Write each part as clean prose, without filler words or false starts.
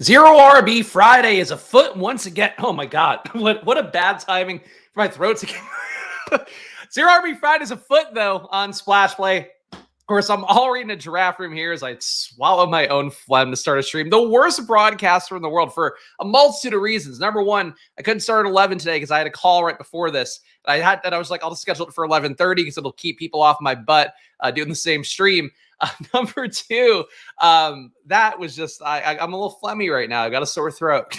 HeroRB Friday is afoot once again. Oh my God. What a bad timing for my throat to get. HeroRB Friday is afoot though on Splash Play. Of course, I'm already in a giraffe room here as I swallow my own phlegm to start a stream. The worst broadcaster in the world for a multitude of reasons. Number one, I couldn't start at 11 today because I had a call right before this. I was like, I'll just schedule it for 11:30 because it'll keep people off my butt doing the same stream. Number two, that was just, I'm a little phlegmy right now. I got a sore throat.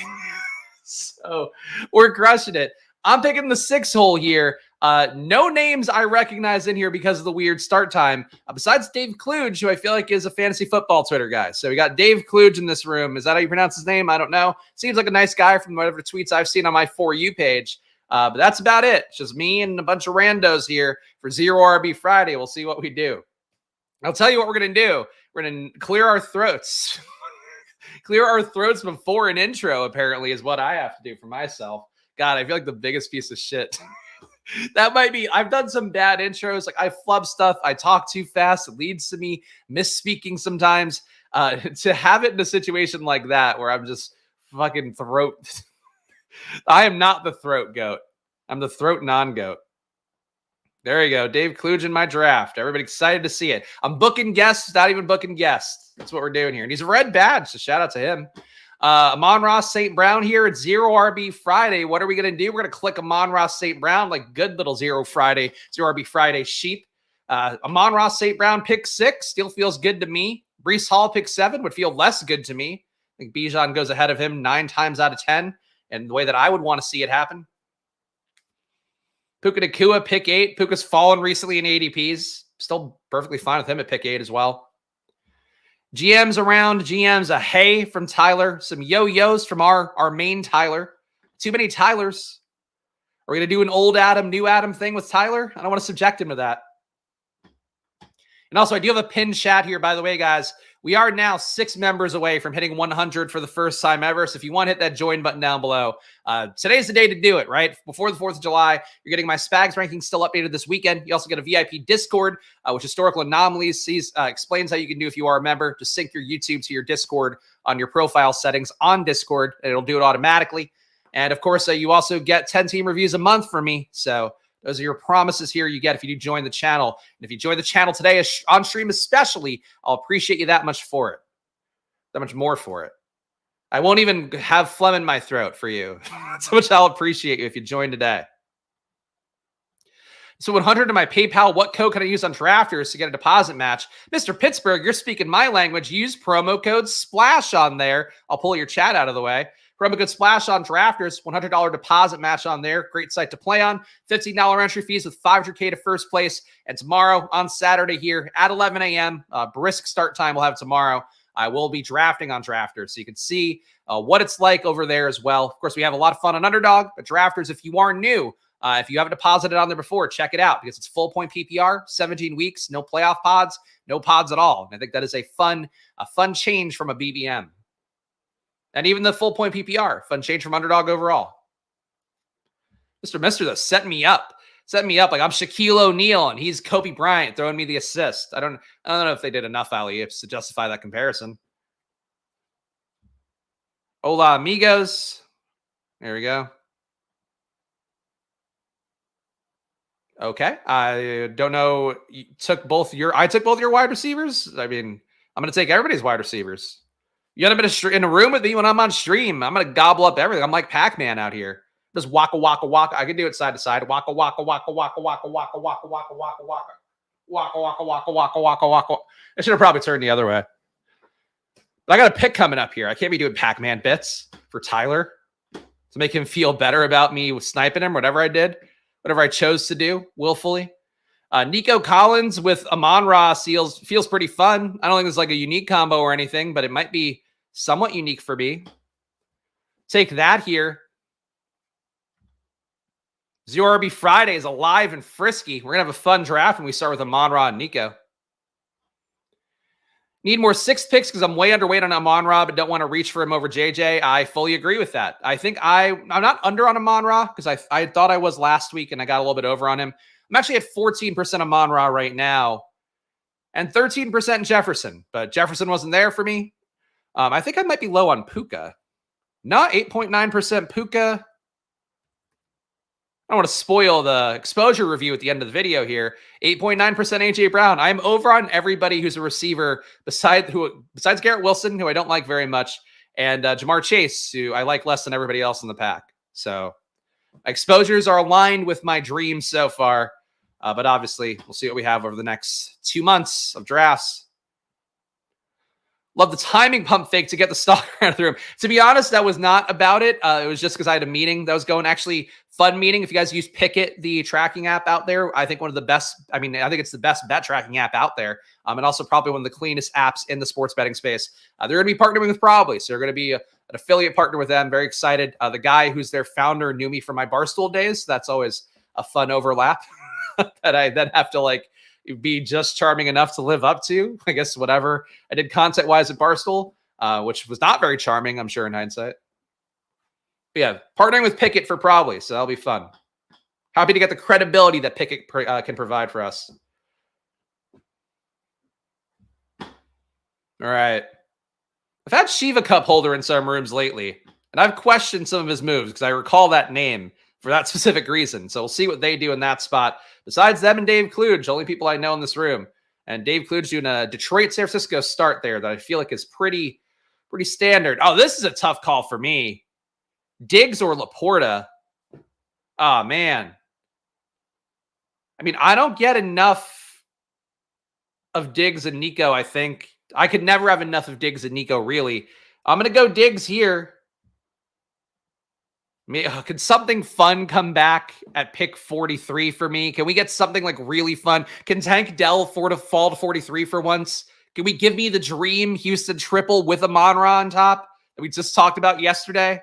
So we're crushing it. I'm picking the 6 hole here. No names I recognize in here because of the weird start time, besides Dave Kluge, who I feel like is a fantasy football Twitter guy. So we got Dave Kluge in this room. Is that how you pronounce his name? I don't know. Seems like a nice guy from whatever tweets I've seen on my For You page. But that's about it. It's just me and a bunch of randos here for HeroRB Friday. We'll see what we do. I'll tell you what we're going to do. We're going to clear our throats. Clear our throats before an intro, apparently, is what I have to do for myself. God, I feel like the biggest piece of shit. That might be, I've done some bad intros. Like I flub stuff. I talk too fast. It leads to me misspeaking sometimes. To have it in a situation like that where I'm just fucking throat. I am not the throat goat. I'm the throat non-goat. There you go. Dave Kluge in my draft. Everybody excited to see it. I'm booking guests, not even booking guests. That's what we're doing here. And he's a red badge, so shout out to him. Amon-Ra St. Brown here at HeroRB Friday. What are we going to do? We're going to click Amon-Ra St. Brown like good little HeroRB Friday sheep. Amon-Ra St. Brown pick 6. Still feels good to me. Breece Hall pick 7 would feel less good to me. I think Bijan goes ahead of him 9 times out of 10. And the way that I would want to see it happen. Puka Nacua, pick 8. Puka's fallen recently in ADPs. Still perfectly fine with him at pick 8 as well. GMs around. GMs a hey from Tyler. Some yo-yos from our main Tyler. Too many Tylers. Are we going to do an old Adam, new Adam thing with Tyler? I don't want to subject him to that. And also, I do have a pinned chat here, by the way, guys. We are now 6 members away from hitting 100 for the first time ever. So if you want to hit that join button down below, today's the day to do it, right? Before the 4th of July, you're getting my Spags ranking still updated this weekend. You also get a VIP Discord, which Historical Anomalies explains how you can do if you are a member. Just sync your YouTube to your Discord on your profile settings on Discord, and it'll do it automatically. And of course, you also get 10 team reviews a month from me. So those are your promises here you get if you do join the channel. And if you join the channel today on stream especially, I'll appreciate you that much for it. That much more for it. I won't even have phlegm in my throat for you. That's how much I'll appreciate you if you join today. So 100 to my PayPal. What code can I use on Drafters to get a deposit match? Mr. Pittsburgh, you're speaking my language. Use promo code SPLASH on there. I'll pull your chat out of the way. Promo code SPLASH on Drafters, $100 deposit match on there. Great site to play on. $15 entry fees with $500K to first place. And tomorrow on Saturday here at 11 a.m., brisk start time we'll have tomorrow. I will be drafting on Drafters, so you can see what it's like over there as well. Of course, we have a lot of fun on Underdog, but Drafters, if you are new, if you haven't deposited on there before, check it out because it's full point PPR, 17 weeks, no playoff pods, no pods at all. And I think that is a fun change from a BBM. And even the full point PPR, fun change from Underdog overall. Mr. Mister, though, set me up like I'm Shaquille O'Neal and he's Kobe Bryant throwing me the assist. I don't know if they did enough alley-oops to justify that comparison. Hola, amigos. There we go. Okay. I don't know. I took both your wide receivers. I mean, I'm going to take everybody's wide receivers. You got to be in a room with me when I'm on stream. I'm going to gobble up everything. I'm like Pac-Man out here. Just waka, waka, waka. I can do it side to side. Waka, waka, waka, waka, waka, waka, waka, waka, waka, waka. Waka, waka, waka, waka, waka, waka. I should have probably turned the other way. But I got a pick coming up here. I can't be doing Pac-Man bits for Tyler to make him feel better about me sniping him, whatever I did, whatever I chose to do willfully. Nico Collins with Amon-Ra feels pretty fun. I don't think there's like a unique combo or anything, but it might be somewhat unique for me. Take that here. HeroRB Friday is alive and frisky. We're going to have a fun draft when we start with Amon-Ra and Nico. Need more 6 picks because I'm way underweight on Amon-Ra, but don't want to reach for him over JJ. I fully agree with that. I think I'm not under on Amon-Ra because I thought I was last week and I got a little bit over on him. I'm actually at 14% Amon-Ra right now and 13% Jefferson, but Jefferson wasn't there for me. I think I might be low on Puka. Not 8.9% Puka. I don't want to spoil the exposure review at the end of the video here. 8.9% AJ Brown. I'm over on everybody who's a receiver besides Garrett Wilson, who I don't like very much, and Jamar Chase, who I like less than everybody else in the pack. So exposures are aligned with my dreams so far, but obviously we'll see what we have over the next 2 months of drafts. Love the timing pump fake to get the stock out of the room. To be honest, that was not about it. It was just because I had a meeting that was going. Actually, fun meeting. If you guys use Pickett, the tracking app out there, I think one of the best. I mean, I think it's the best bet tracking app out there, and also probably one of the cleanest apps in the sports betting space. They're going to be partnering with Probably, so they're going to be an affiliate partner with them. Very excited. The guy who's their founder knew me from my Barstool days. So that's always a fun overlap that I then have to like be just charming enough to live up to, I guess, whatever I did content-wise at Barstool, which was not very charming, I'm sure, in hindsight. But yeah, partnering with Pickett for Probably, so that'll be fun. Happy to get the credibility that Pickett can provide for us. All right. I've had Shiva Cup holder in some rooms lately, and I've questioned some of his moves because I recall that name for that specific reason. So we'll see what they do in that spot. Besides them and Dave Kluge, only people I know in this room. And Dave Kluge doing a Detroit-San Francisco start there that I feel like is pretty standard. Oh, this is a tough call for me. Diggs or Laporta? Oh, man. I mean, I don't get enough of Diggs and Nico, I think. I could never have enough of Diggs and Nico, really. I'm going to go Diggs here. Could something fun come back at pick 43 for me? Can we get something like really fun? Can Tank Dell fall to 43 for once? Can we give me the dream Houston triple with a Monra on top that we just talked about yesterday?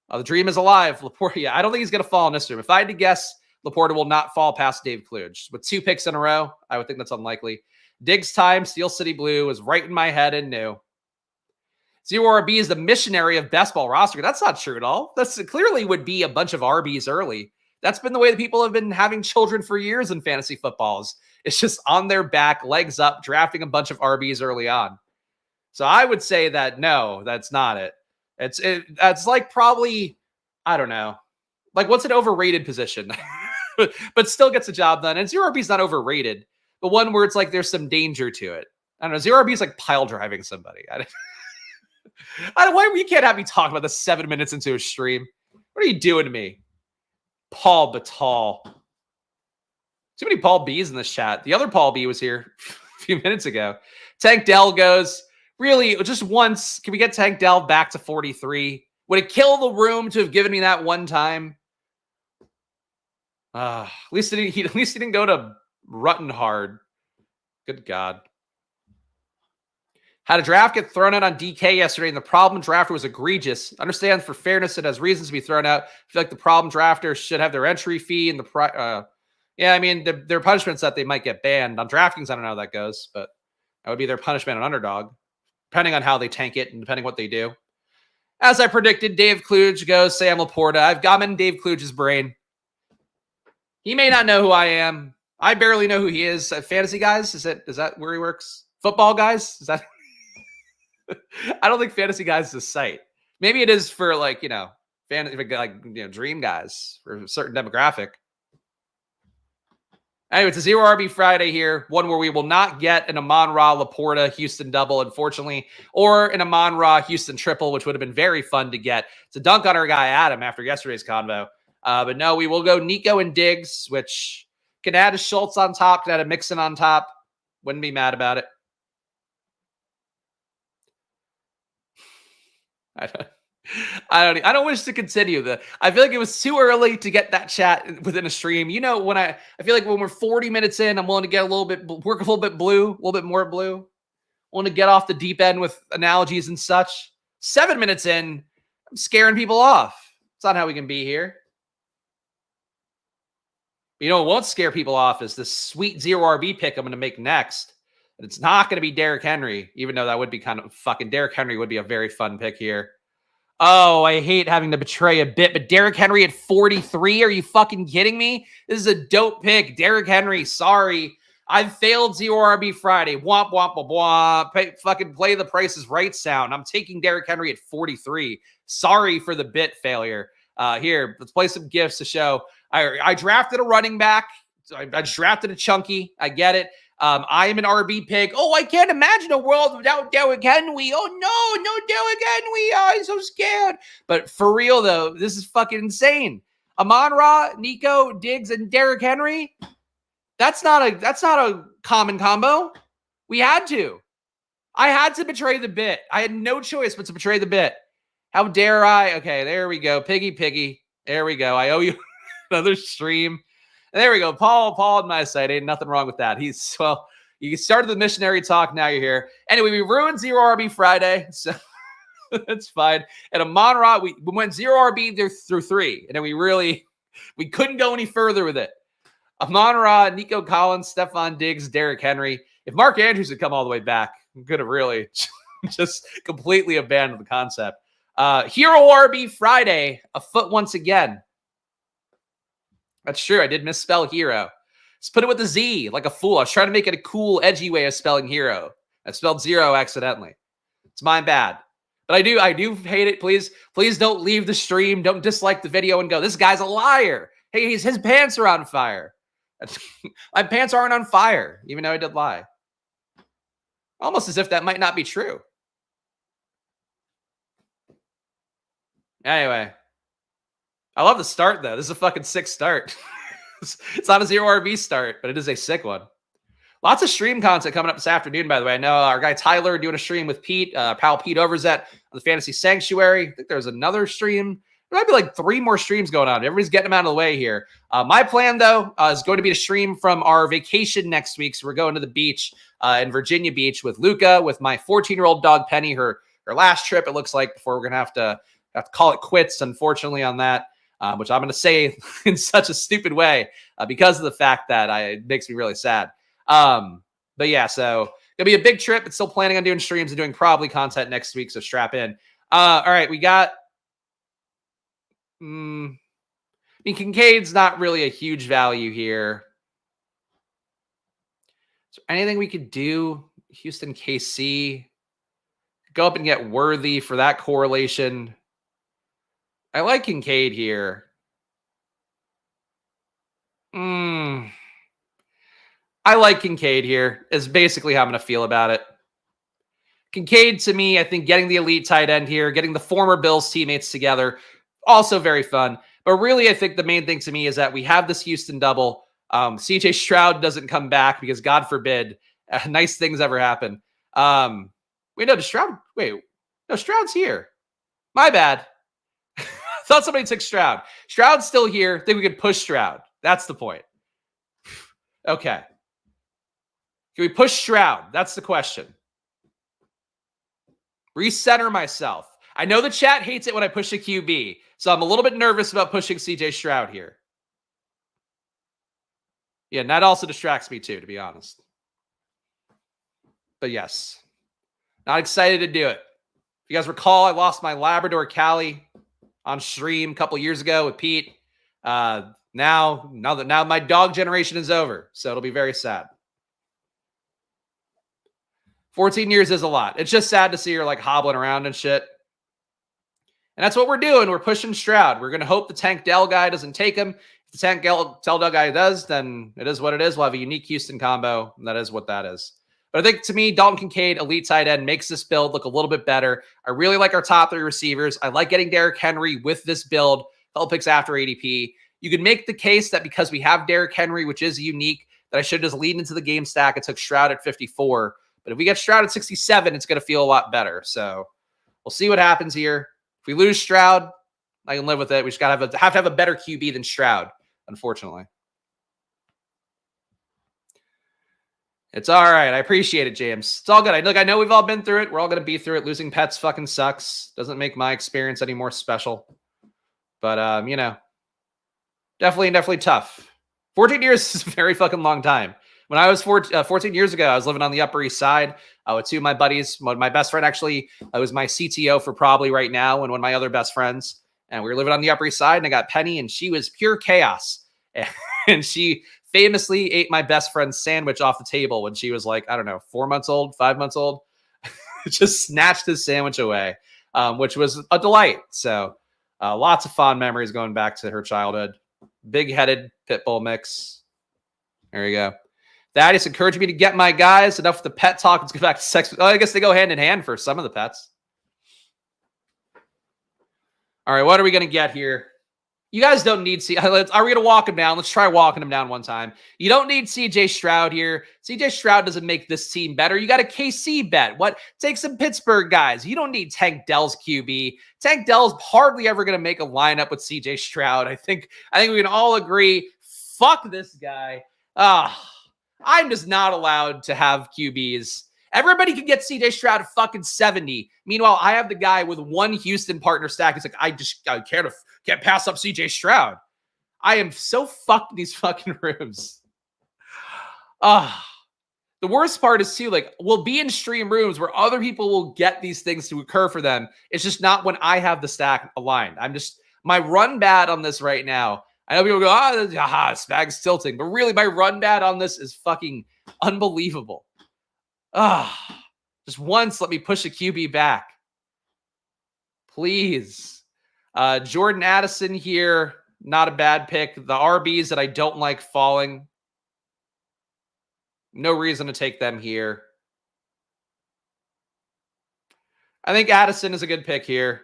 The dream is alive. Laporta, yeah, I don't think he's going to fall in this room. If I had to guess, Laporta will not fall past Dave Kluge. With 2 picks in a row, I would think that's unlikely. Diggs time, Steel City Blue was right in my head and knew. HeroRB is the missionary of best ball roster. That's not true at all. That's clearly would be a bunch of RBs early. That's been the way that people have been having children for years in fantasy footballs. It's just on their back, legs up, drafting a bunch of RBs early on. So I would say that no, that's not it. That's like probably, I don't know, like what's an overrated position, but still gets the job done. And HeroRB is not overrated, but one where it's like there's some danger to it. I don't know. HeroRB is like pile driving somebody. Why you can't have me talk about this 7 minutes into a stream? What are you doing to me? Paul Batal. Too many Paul B's in this chat. The other Paul B was here a few minutes ago. Tank Dell goes, really, just once. Can we get Tank Dell back to 43? Would it kill the room to have given me that one time? At least he didn't go to Ruttenhard. Good God. Had a draft get thrown out on DK yesterday, and the problem drafter was egregious. Understand for fairness, it has reasons to be thrown out. I feel like the problem drafter should have their entry fee and the yeah, I mean, their punishment's that they might get banned. On DraftKings, I don't know how that goes, but that would be their punishment on Underdog, depending on how they tank it and depending what they do. As I predicted, Dave Kluge goes Sam Laporta. I've got him in Dave Kluge's brain. He may not know who I am. I barely know who he is. Fantasy guys, is that where he works? Football guys, is that? I don't think Fantasy Guys is a site. Maybe it is for like, dream guys for a certain demographic. Anyway, it's a HeroRB Friday here. One where we will not get an Amon-Ra Laporta Houston double, unfortunately, or an Amon-Ra Houston triple, which would have been very fun to get. It's a dunk on our guy Adam after yesterday's convo. But no, we will go Nico and Diggs, which can add a Schultz on top, can add a Mixon on top. Wouldn't be mad about it. I don't wish to continue. I feel like it was too early to get that chat within a stream. You know, when I feel like when we're 40 minutes in, I'm willing to get work a little bit blue, a little bit more blue. I want to get off the deep end with analogies and such. 7 minutes in, I'm scaring people off. It's not how we can be here. You know what won't scare people off is this sweet HeroRB pick I'm going to make next. And it's not going to be Derrick Henry, even though that would be kind of fucking Derrick Henry would be a very fun pick here. Oh, I hate having to betray a bit, but Derrick Henry at 43? Are you fucking kidding me? This is a dope pick. Derrick Henry, sorry. I've failed Zero RB Friday. Womp, womp, womp, womp. Fucking play the Price is Right sound. I'm taking Derrick Henry at 43. Sorry for the bit failure. Here, let's play some gifts to show. I drafted a running back. I drafted a chunky. I get it. I am an RB pig. Oh, I can't imagine a world without Derrick Henry. Oh, no Derrick Henry. Oh, I'm so scared. But for real, though, this is fucking insane. Amon-Ra, Nico, Diggs, and Derrick Henry. That's not a common combo. We had to. I had to betray the bit. I had no choice but to betray the bit. How dare I? Okay, there we go. Piggy. There we go. I owe you another stream. There we go. Paul on my side. Ain't nothing wrong with that. You started the missionary talk. Now you're here. Anyway, we ruined Zero RB Friday. So that's fine. And Amon-Ra, we went Zero RB through 3. And then we couldn't go any further with it. Amon-Ra, Nico Collins, Stephon Diggs, Derrick Henry. If Mark Andrews had come all the way back, I'm going to really just completely abandon the concept. HeroRB Friday, a foot once again. That's true. I did misspell hero. Let's put it with a Z, like a fool. I was trying to make it a cool, edgy way of spelling hero. I spelled zero accidentally. It's my bad. But I do hate it. Please don't leave the stream. Don't dislike the video and go, this guy's a liar. Hey, his pants are on fire. My pants aren't on fire, even though I did lie. Almost as if that might not be true. Anyway. I love the start, though. This is a fucking sick start. It's not a Zero RB start, but it is a sick one. Lots of stream content coming up this afternoon, by the way. I know our guy Tyler doing a stream with Pete, pal Pete Overzet on the Fantasy Sanctuary. I think there's another stream. There might be like 3 more streams going on. Everybody's getting them out of the way here. My plan, though, is going to be to stream from our vacation next week. So we're going to the beach in Virginia Beach with Luca, with my 14-year-old dog Penny, her last trip, it looks like, before we're going to have to call it quits, unfortunately, on that. Which I'm going to say in such a stupid way because of the fact that it makes me really sad. But yeah, so it'll be a big trip. It's still planning on doing streams and doing probably content next week, so strap in. All right, we got... I mean, Kincaid's not really a huge value here. Is there anything we could do? Houston KC. Go up and get Worthy for that correlation. I like Kincaid here. I like Kincaid here is basically how I'm going to feel about it. Kincaid, to me, I think getting the elite tight end here, getting the former Bills teammates together, also very fun. But really, I think the main thing to me is that we have this Houston double. CJ Stroud doesn't come back because, God forbid, nice things ever happen. Stroud's here. My bad. Thought somebody took Stroud. Stroud's still here. Think we could push Stroud. That's the point. Okay. Can we push Stroud? That's the question. Recenter myself. I know the chat hates it when I push a QB, so I'm a little bit nervous about pushing CJ Stroud here. Yeah, and that also distracts me too, to be honest. But yes, not excited to do it. If you guys recall, I lost my Labrador Callie on stream a couple years ago with Pete. Now my dog generation is over, so it'll be very sad. 14 years is a lot. It's just sad to see her like hobbling around and shit. And that's what we're doing. We're pushing Stroud. We're going to hope the Tank Dell guy doesn't take him. If the Tank Dell guy does, then it is what it is. We'll have a unique Houston combo, and that is what that is. But I think, to me, Dalton Kincaid, elite tight end, makes this build look a little bit better. I really like our top 3 receivers. I like getting Derrick Henry with this build. Couple picks after ADP. You could make the case that because we have Derrick Henry, which is unique, that I should just lead into the game stack and took Stroud at 54. But if we get Stroud at 67, it's going to feel a lot better. So we'll see what happens here. If we lose Stroud, I can live with it. We just got to have a better QB than Stroud, unfortunately. It's all right. I appreciate it, James. It's all good. I know we've all been through it. We're all going to be through it. Losing pets fucking sucks. Doesn't make my experience any more special. But, definitely tough. 14 years is a very fucking long time. When I was 14 years ago, I was living on the Upper East Side with 2 of my buddies. My best friend actually was my CTO for probably right now, and one of my other best friends. And we were living on the Upper East Side, and I got Penny, and she was pure chaos. And she famously ate my best friend's sandwich off the table when she was like, I don't know, 4 months old, 5 months old. Just snatched his sandwich away, which was a delight. So lots of fond memories going back to her childhood. Big-headed pit bull mix. There you go. Thaddeus encouraged me to get my guys. Enough with the pet talk. Let's go back to sex. Oh, I guess they go hand in hand for some of the pets. All right, what are we going to get here? You guys don't need are we going to walk him down? Let's try walking him down one time. You don't need CJ Stroud here. CJ Stroud doesn't make this team better. You got a KC bet. What? Take some Pittsburgh guys. You don't need Tank Dell's QB. Tank Dell's hardly ever going to make a lineup with CJ Stroud. I think we can all agree. Fuck this guy. I'm just not allowed to have QBs. Everybody can get CJ Stroud at fucking 70. Meanwhile, I have the guy with one Houston partner stack. He's like, I can't pass up CJ Stroud. I am so fucked in these fucking rooms. The worst part is too, like, we'll be in stream rooms where other people will get these things to occur for them. It's just not when I have the stack aligned. My run bad on this right now. I know people go, Spags tilting. But really, my run bad on this is fucking unbelievable. Just once, let me push a QB back. Please. Jordan Addison here, not a bad pick. The RBs that I don't like falling. No reason to take them here. I think Addison is a good pick here.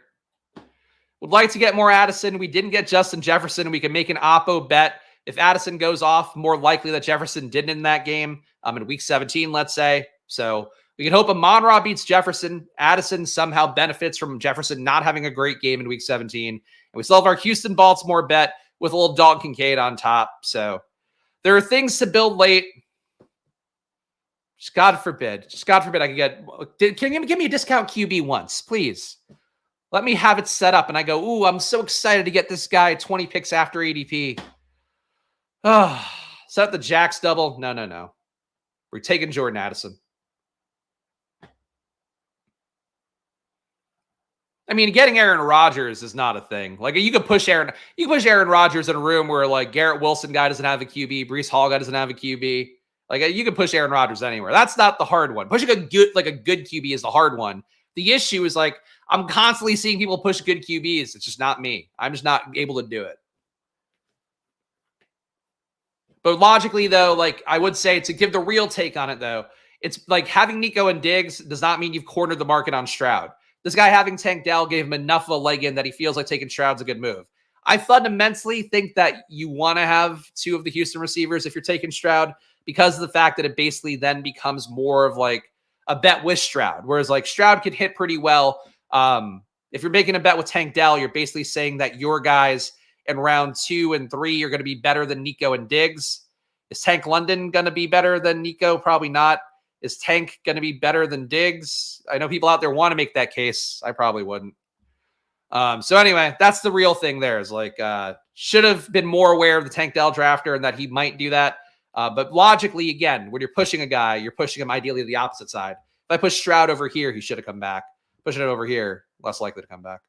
Would like to get more Addison. We didn't get Justin Jefferson. We can make an oppo bet. If Addison goes off, more likely that Jefferson didn't in that game. In week 17, let's say. So we can hope Amon-Ra beats Jefferson. Addison somehow benefits from Jefferson not having a great game in week 17. And we still have our Houston-Baltimore bet with a little Dog Kincaid on top. So there are things to build late. Just God forbid I could get... Can you give me a discount QB once, please? Let me have it set up. And I go, ooh, I'm so excited to get this guy 20 picks after ADP. Set up the Jacks double. No. We're taking Jordan Addison. I mean, getting Aaron Rodgers is not a thing. Like, you could push Aaron Rodgers in a room where, like, Garrett Wilson guy doesn't have a QB, Breece Hall guy doesn't have a QB. Like, you can push Aaron Rodgers anywhere. That's not the hard one. Pushing a good QB is the hard one. The issue is, like, I'm constantly seeing people push good QBs. It's just not me. I'm just not able to do it. But logically, though, like, I would say, to give the real take on it, though, it's like having Nico and Diggs does not mean you've cornered the market on Stroud. This guy having Tank Dell gave him enough of a leg in that he feels like taking Stroud's a good move. I fundamentally think that you want to have two of the Houston receivers if you're taking Stroud, because of the fact that it basically then becomes more of like a bet with Stroud, whereas like Stroud could hit pretty well. If you're making a bet with Tank Dell, you're basically saying that your guys in round 2 and 3 are going to be better than Nico and Diggs. Is Tank London going to be better than Nico? Probably not. Is Tank going to be better than Diggs? I know people out there want to make that case. I probably wouldn't. So anyway, that's the real thing there, is like, should have been more aware of the Tank Dell drafter and that he might do that. But logically, again, when you're pushing a guy, you're pushing him ideally to the opposite side. If I push Stroud over here, he should have come back. Pushing it over here, less likely to come back.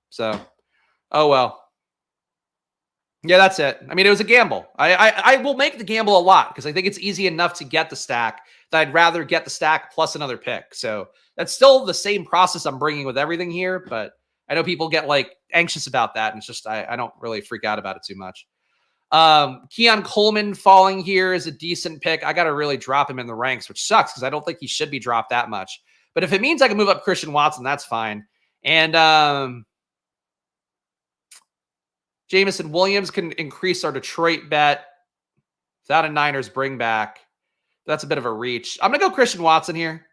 So, oh well. Yeah, that's it. I mean, it was a gamble. I will make the gamble a lot because I think it's easy enough to get the stack that I'd rather get the stack plus another pick. So that's still the same process I'm bringing with everything here, but I know people get like anxious about that, and it's just I don't really freak out about it too much. Keon Coleman falling here is a decent pick. I got to really drop him in the ranks, which sucks because I don't think he should be dropped that much. But if it means I can move up Christian Watson, that's fine. And Jameson Williams can increase our Detroit bet without a Niners bring back. That's a bit of a reach. I'm going to go Christian Watson here.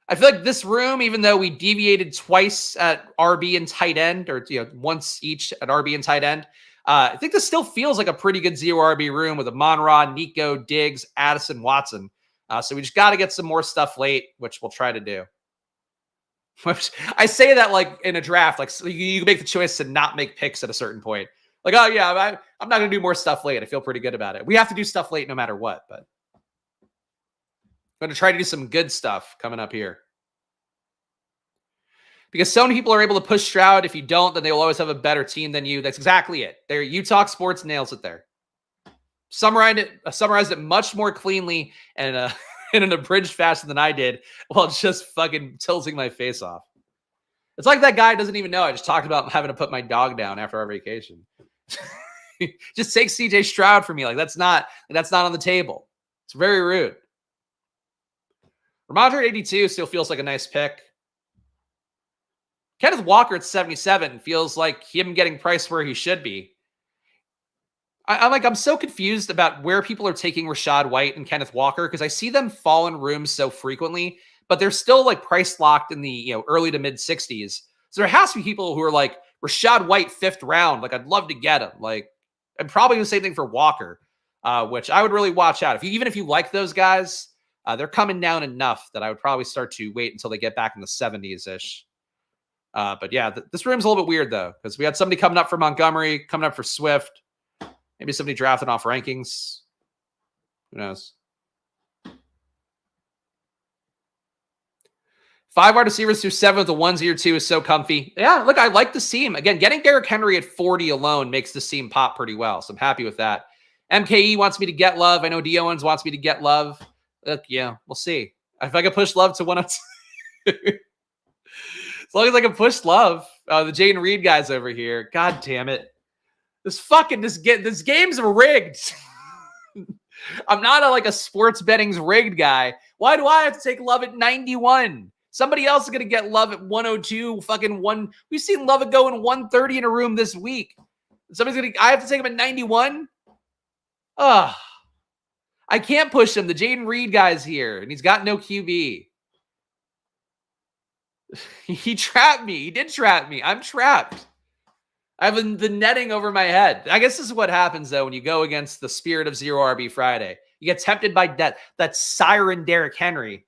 I feel like this room, even though we deviated twice at RB and tight end, or once each at RB and tight end, I think this still feels like a pretty good zero RB room with Amon-Ra, Nico, Diggs, Addison, Watson. So we just got to get some more stuff late, which we'll try to do. I say that like in a draft, like so you make the choice to not make picks at a certain point. Like, oh yeah, I'm not going to do more stuff late. I feel pretty good about it. We have to do stuff late no matter what, but I'm going to try to do some good stuff coming up here. Because so many people are able to push Stroud. If you don't, then they will always have a better team than you. That's exactly it. There, Utah Sports nails it there. summarized it much more cleanly and in an abridged fashion than I did, while just fucking tilting my face off. It's like that guy doesn't even know I just talked about having to put my dog down after our vacation. Just take CJ Stroud from me. Like that's not on the table. It's very rude. Ramondre at 82 still feels like a nice pick. Kenneth Walker at 77 feels like him getting priced where he should be. I'm so confused about where people are taking Rachaad White and Kenneth Walker because I see them fall in rooms so frequently, but they're still like price locked in the early to mid 60s. So there has to be people who are like Rachaad White 5th round. Like I'd love to get him. Like, and probably the same thing for Walker, which I would really watch out. Even if you like those guys, they're coming down enough that I would probably start to wait until they get back in the 70s ish. But yeah, this room's a little bit weird though because we had somebody coming up for Montgomery, coming up for Swift. Maybe somebody drafting off rankings. Who knows? 5 wide receivers through 7 with the 1-0-2 is so comfy. Yeah, look, I like the seam. Again, getting Derrick Henry at 40 alone makes the seam pop pretty well. So I'm happy with that. MKE wants me to get Love. I know D. Owens wants me to get Love. Look, yeah, we'll see. If I can push Love to 102. As long as I can push Love. The Jaden Reed guys over here. God damn it. This game's rigged. I'm not a sports betting's rigged guy. Why do I have to take Love at 91? Somebody else is going to get Love at 102, fucking 1. We've seen Love go in 130 in a room this week. I have to take him at 91? I can't push him. The Jaden Reed guy's here, and he's got no QB. He trapped me. He did trap me. I'm trapped. I have the netting over my head. I guess this is what happens, though, when you go against the spirit of Zero RB Friday. You get tempted by that siren Derrick Henry.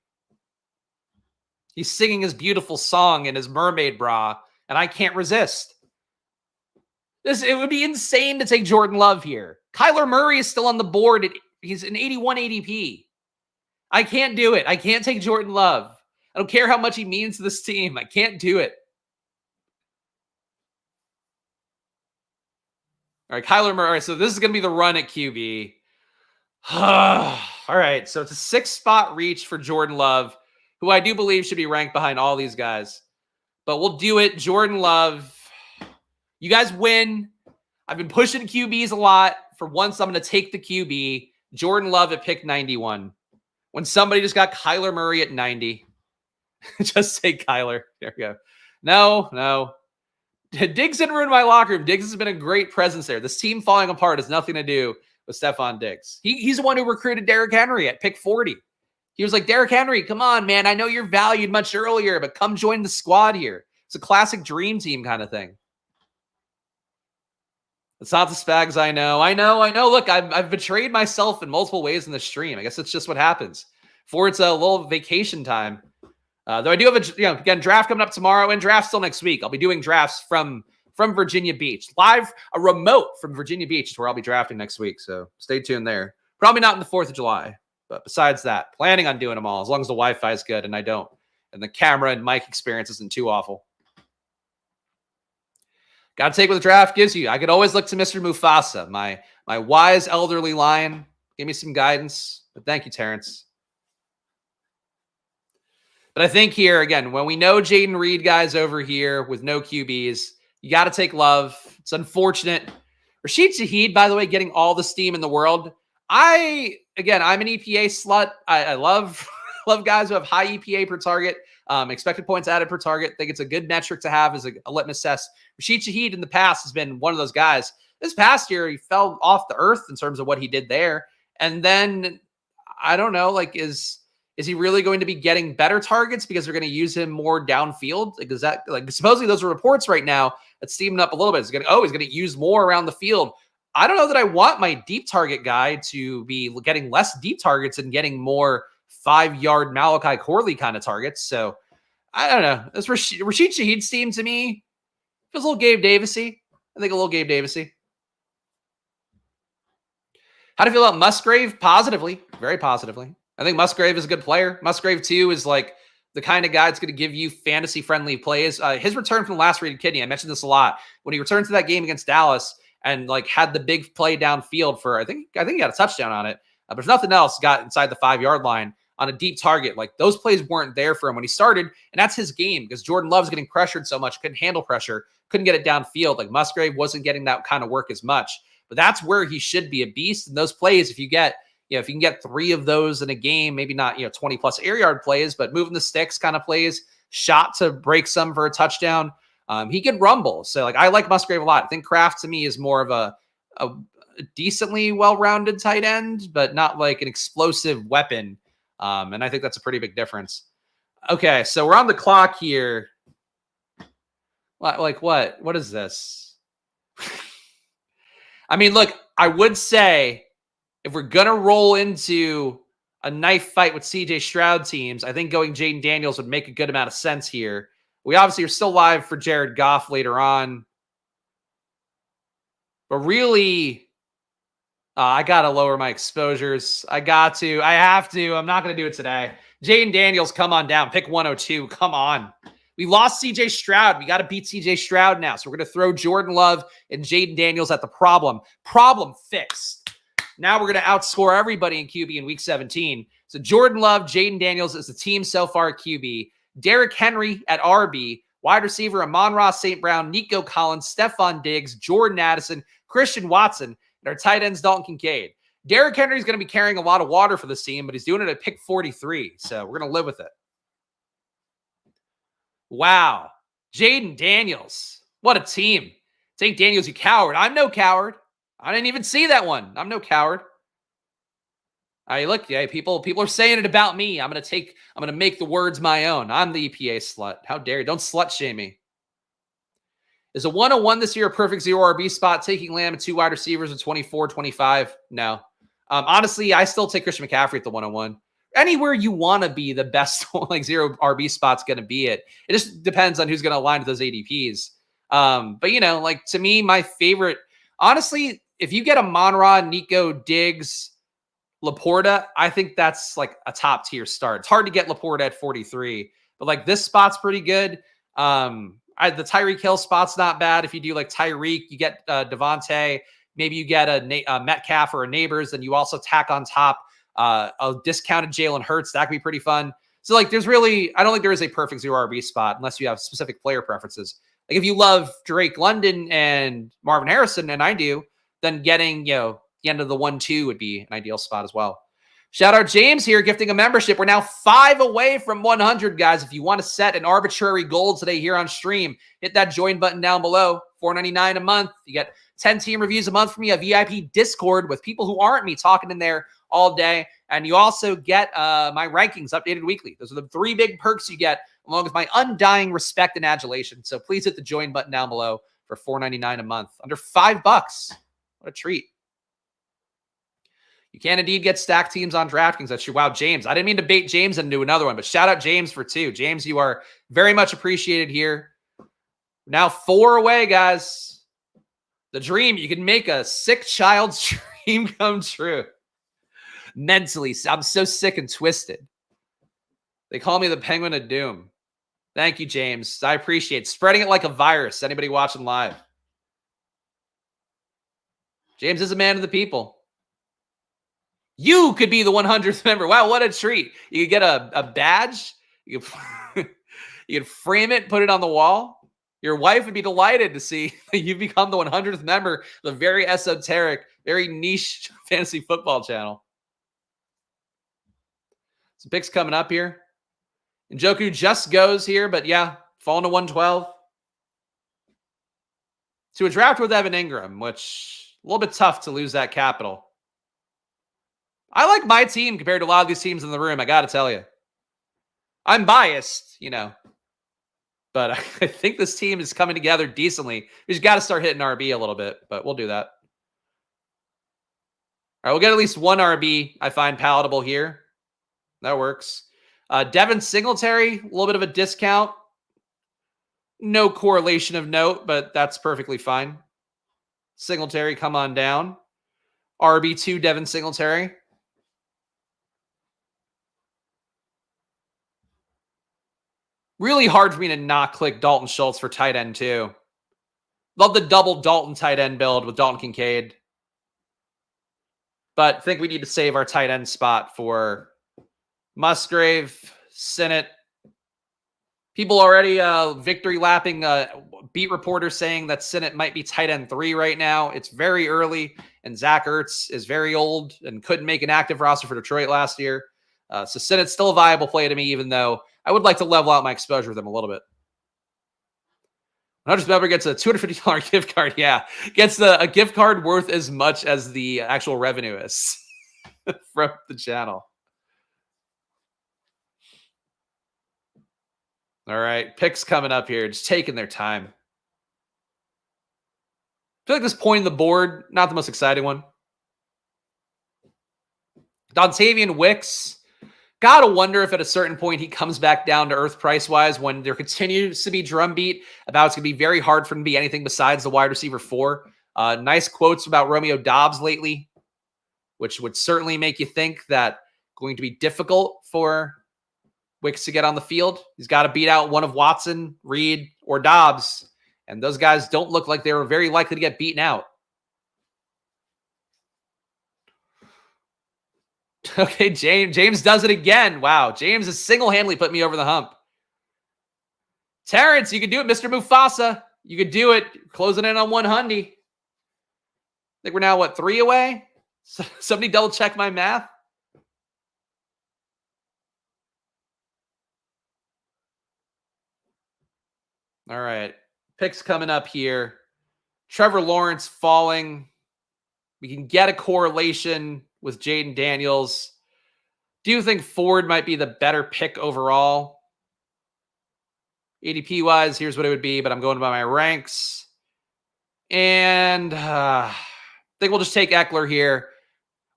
He's singing his beautiful song in his mermaid bra, and I can't resist. It would be insane to take Jordan Love here. Kyler Murray is still on the board. He's an 81 ADP. I can't do it. I can't take Jordan Love. I don't care how much he means to this team. I can't do it. All right, Kyler Murray. So this is going to be the run at QB. All right, so it's a 6-spot reach for Jordan Love, who I do believe should be ranked behind all these guys. But we'll do it. Jordan Love. You guys win. I've been pushing QBs a lot. For once, I'm going to take the QB. Jordan Love at pick 91. When somebody just got Kyler Murray at 90. Just say Kyler. There we go. No. Diggs didn't ruin my locker room. Diggs has been a great presence there. This team falling apart has nothing to do with Stephon Diggs. He's the one who recruited Derrick Henry at pick 40. He was like, Derrick Henry, come on, man. I know you're valued much earlier, but come join the squad here. It's a classic dream team kind of thing. It's not the Spags I know. I know. Look, I've betrayed myself in multiple ways in the stream. I guess it's just what happens. For it's a little vacation time. Though I do have again, draft coming up tomorrow and draft still next week. I'll be doing drafts from Virginia Beach. Live, a remote from Virginia Beach is where I'll be drafting next week. So stay tuned there. Probably not in the 4th of July. But besides that, planning on doing them all as long as the Wi-Fi is good, and I don't. And the camera and mic experience isn't too awful. Got to take what the draft gives you. I could always look to Mr. Mufasa, my wise elderly lion. Give me some guidance. But thank you, Terrence. But I think here, again, when we know Jaden Reed guys over here with no QBs, you got to take Love. It's unfortunate. Rashid Shaheed, by the way, getting all the steam in the world. I'm an EPA slut. I love guys who have high EPA per target, expected points added per target. I think it's a good metric to have as a litmus test. Rashid Shaheed in the past has been one of those guys. This past year, he fell off the earth in terms of what he did there. And then, I don't know, is he really going to be getting better targets because they're going to use him more downfield? Is that supposedly those are reports right now that's steaming up a little bit. He's going to use more around the field. I don't know that I want my deep target guy to be getting less deep targets and getting more 5-yard Malachi Corley kind of targets. So I don't know. This Rashid Shaheed's team to me feels a little Gabe Davisy. I think a little Gabe Davisy. How do you feel about Musgrave? Positively, very positively. I think Musgrave is a good player. Musgrave, too, is like the kind of guy that's going to give you fantasy-friendly plays. His return from the last rated kidney, I mentioned this a lot. When he returned to that game against Dallas, and like had the big play downfield for, I think he got a touchdown on it. But if nothing else, got inside the 5-yard line on a deep target. Like those plays weren't there for him when he started. And that's his game because Jordan Love's getting pressured so much, couldn't handle pressure, couldn't get it downfield. Like Musgrave wasn't getting that kind of work as much. But that's where he should be a beast. And those plays, if you get, if you can get 3 of those in a game, maybe not, 20 plus air yard plays, but moving the sticks kind of plays, shot to break some for a touchdown, he can rumble. So like, I like Musgrave a lot. I think Kraft to me is more of a decently well-rounded tight end, but not like an explosive weapon. And I think that's a pretty big difference. Okay, so we're on the clock here. Like what? What is this? I mean, look, I would say if we're going to roll into a knife fight with CJ Stroud teams, I think going Jaden Daniels would make a good amount of sense here. We obviously are still live for Jared Goff later on. But really, I got to lower my exposures. I have to. I'm not going to do it today. Jaden Daniels, come on down. Pick 102. Come on. We lost CJ Stroud. We got to beat CJ Stroud now. So we're going to throw Jordan Love and Jaden Daniels at the problem. Problem fixed. Now we're going to outscore everybody in QB in week 17. So Jordan Love, Jaden Daniels is the team so far at QB. Derrick Henry at RB. Wide receiver, Amon-Ra St. Brown, Nico Collins, Stephon Diggs, Jordan Addison, Christian Watson, and our tight ends, Dalton Kincaid. Derrick Henry is going to be carrying a lot of water for this team, but he's doing it at pick 43. So we're going to live with it. Wow. Jaden Daniels. What a team. St. Daniels, you coward. I'm no coward. I didn't even see that one. I'm no coward. Look, yeah, people are saying it about me. I'm going to make the words my own. I'm the EPA slut. How dare you? Don't slut shame me. Is a 101 this year a perfect 0 RB spot? Taking Lamb and 2 wide receivers at 24, 25? No. Honestly, I still take Christian McCaffrey at the 101. Anywhere you want to be the best like 0 RB spot's going to be it. It just depends on who's going to align with those ADPs. But like to me, my favorite, honestly, if you get a Amon-Ra, Nico, Diggs, Laporta, I think that's like a top tier start. It's hard to get Laporta at 43, but like this spot's pretty good. The Tyreek Hill spot's not bad. If you do like Tyreek, you get Devontae, maybe you get a Metcalf or a Neighbors, then you also tack on top a discounted Jalen Hurts. That could be pretty fun. So like there's really, I don't think there is a perfect 0 RB spot unless you have specific player preferences. Like if you love Drake London and Marvin Harrison, and I do, then getting, the end of the 1-2 would be an ideal spot as well. Shout out James here, gifting a membership. We're now 5 away from 100, guys. If you want to set an arbitrary goal today here on stream, hit that join button down below. $4.99 a month. You get 10 team reviews a month from me, a VIP Discord with people who aren't me talking in there all day. And you also get my rankings updated weekly. Those are the 3 big perks you get, along with my undying respect and adulation. So please hit the join button down below for $4.99 a month. Under $5. What a treat. You can indeed get stacked teams on DraftKings. That's true. Wow, James. I didn't mean to bait James into another one, but shout out James for 2. James, you are very much appreciated here. Now 4 away, guys. The dream. You can make a sick child's dream come true. Mentally, I'm so sick and twisted. They call me the Penguin of Doom. Thank you, James. I appreciate it. Spreading it like a virus. Anybody watching live? James is a man of the people. You could be the 100th member. Wow, what a treat. You could get a badge. You could frame it, put it on the wall. Your wife would be delighted to see that you've become the 100th member of a very esoteric, very niche fantasy football channel. Some picks coming up here. Njoku just goes here, but yeah, falling to 112. To a draft with Evan Ingram, which a little bit tough to lose that capital. I like my team compared to a lot of these teams in the room, I got to tell you. I'm biased, but I think this team is coming together decently. We just got to start hitting RB a little bit, but we'll do that. All right, we'll get at least 1 RB I find palatable here. That works. Devin Singletary, a little bit of a discount. No correlation of note, but that's perfectly fine. Singletary, come on down. RB2, Devin Singletary. Really hard for me to not click Dalton Schultz for tight end too. Love the double Dalton tight end build with Dalton Kincaid. But I think we need to save our tight end spot for Musgrave, Sinnott. People already victory lapping beat reporters saying that Sinnott might be tight end 3 right now. It's very early, and Zach Ertz is very old and couldn't make an active roster for Detroit last year. So Sinnott's still a viable play to me, even though I would like to level out my exposure with him a little bit. Hunter's Member gets a $250 gift card. Yeah, gets a gift card worth as much as the actual revenue is from the channel. All right, picks coming up here. Just taking their time. I feel like this point in the board, not the most exciting one. Dontavian Wicks. Gotta wonder if at a certain point he comes back down to earth price-wise when there continues to be drumbeat about it's going to be very hard for him to be anything besides the wide receiver 4. Nice quotes about Romeo Doubs lately, which would certainly make you think that going to be difficult for Wicks to get on the field. He's got to beat out one of Watson, Reed, or Dobbs, and those guys don't look like they're very likely to get beaten out. Okay, James does it again. Wow, James has single-handedly put me over the hump. Terrence, you could do it, Mr. Mufasa. You could do it. Closing in on 100. I think we're now, what, 3 away? Somebody double-check my math. All right. Picks coming up here. Trevor Lawrence falling. We can get a correlation with Jaden Daniels. Do you think Ford might be the better pick overall? ADP-wise, here's what it would be, but I'm going by my ranks. And I think we'll just take Eckler here.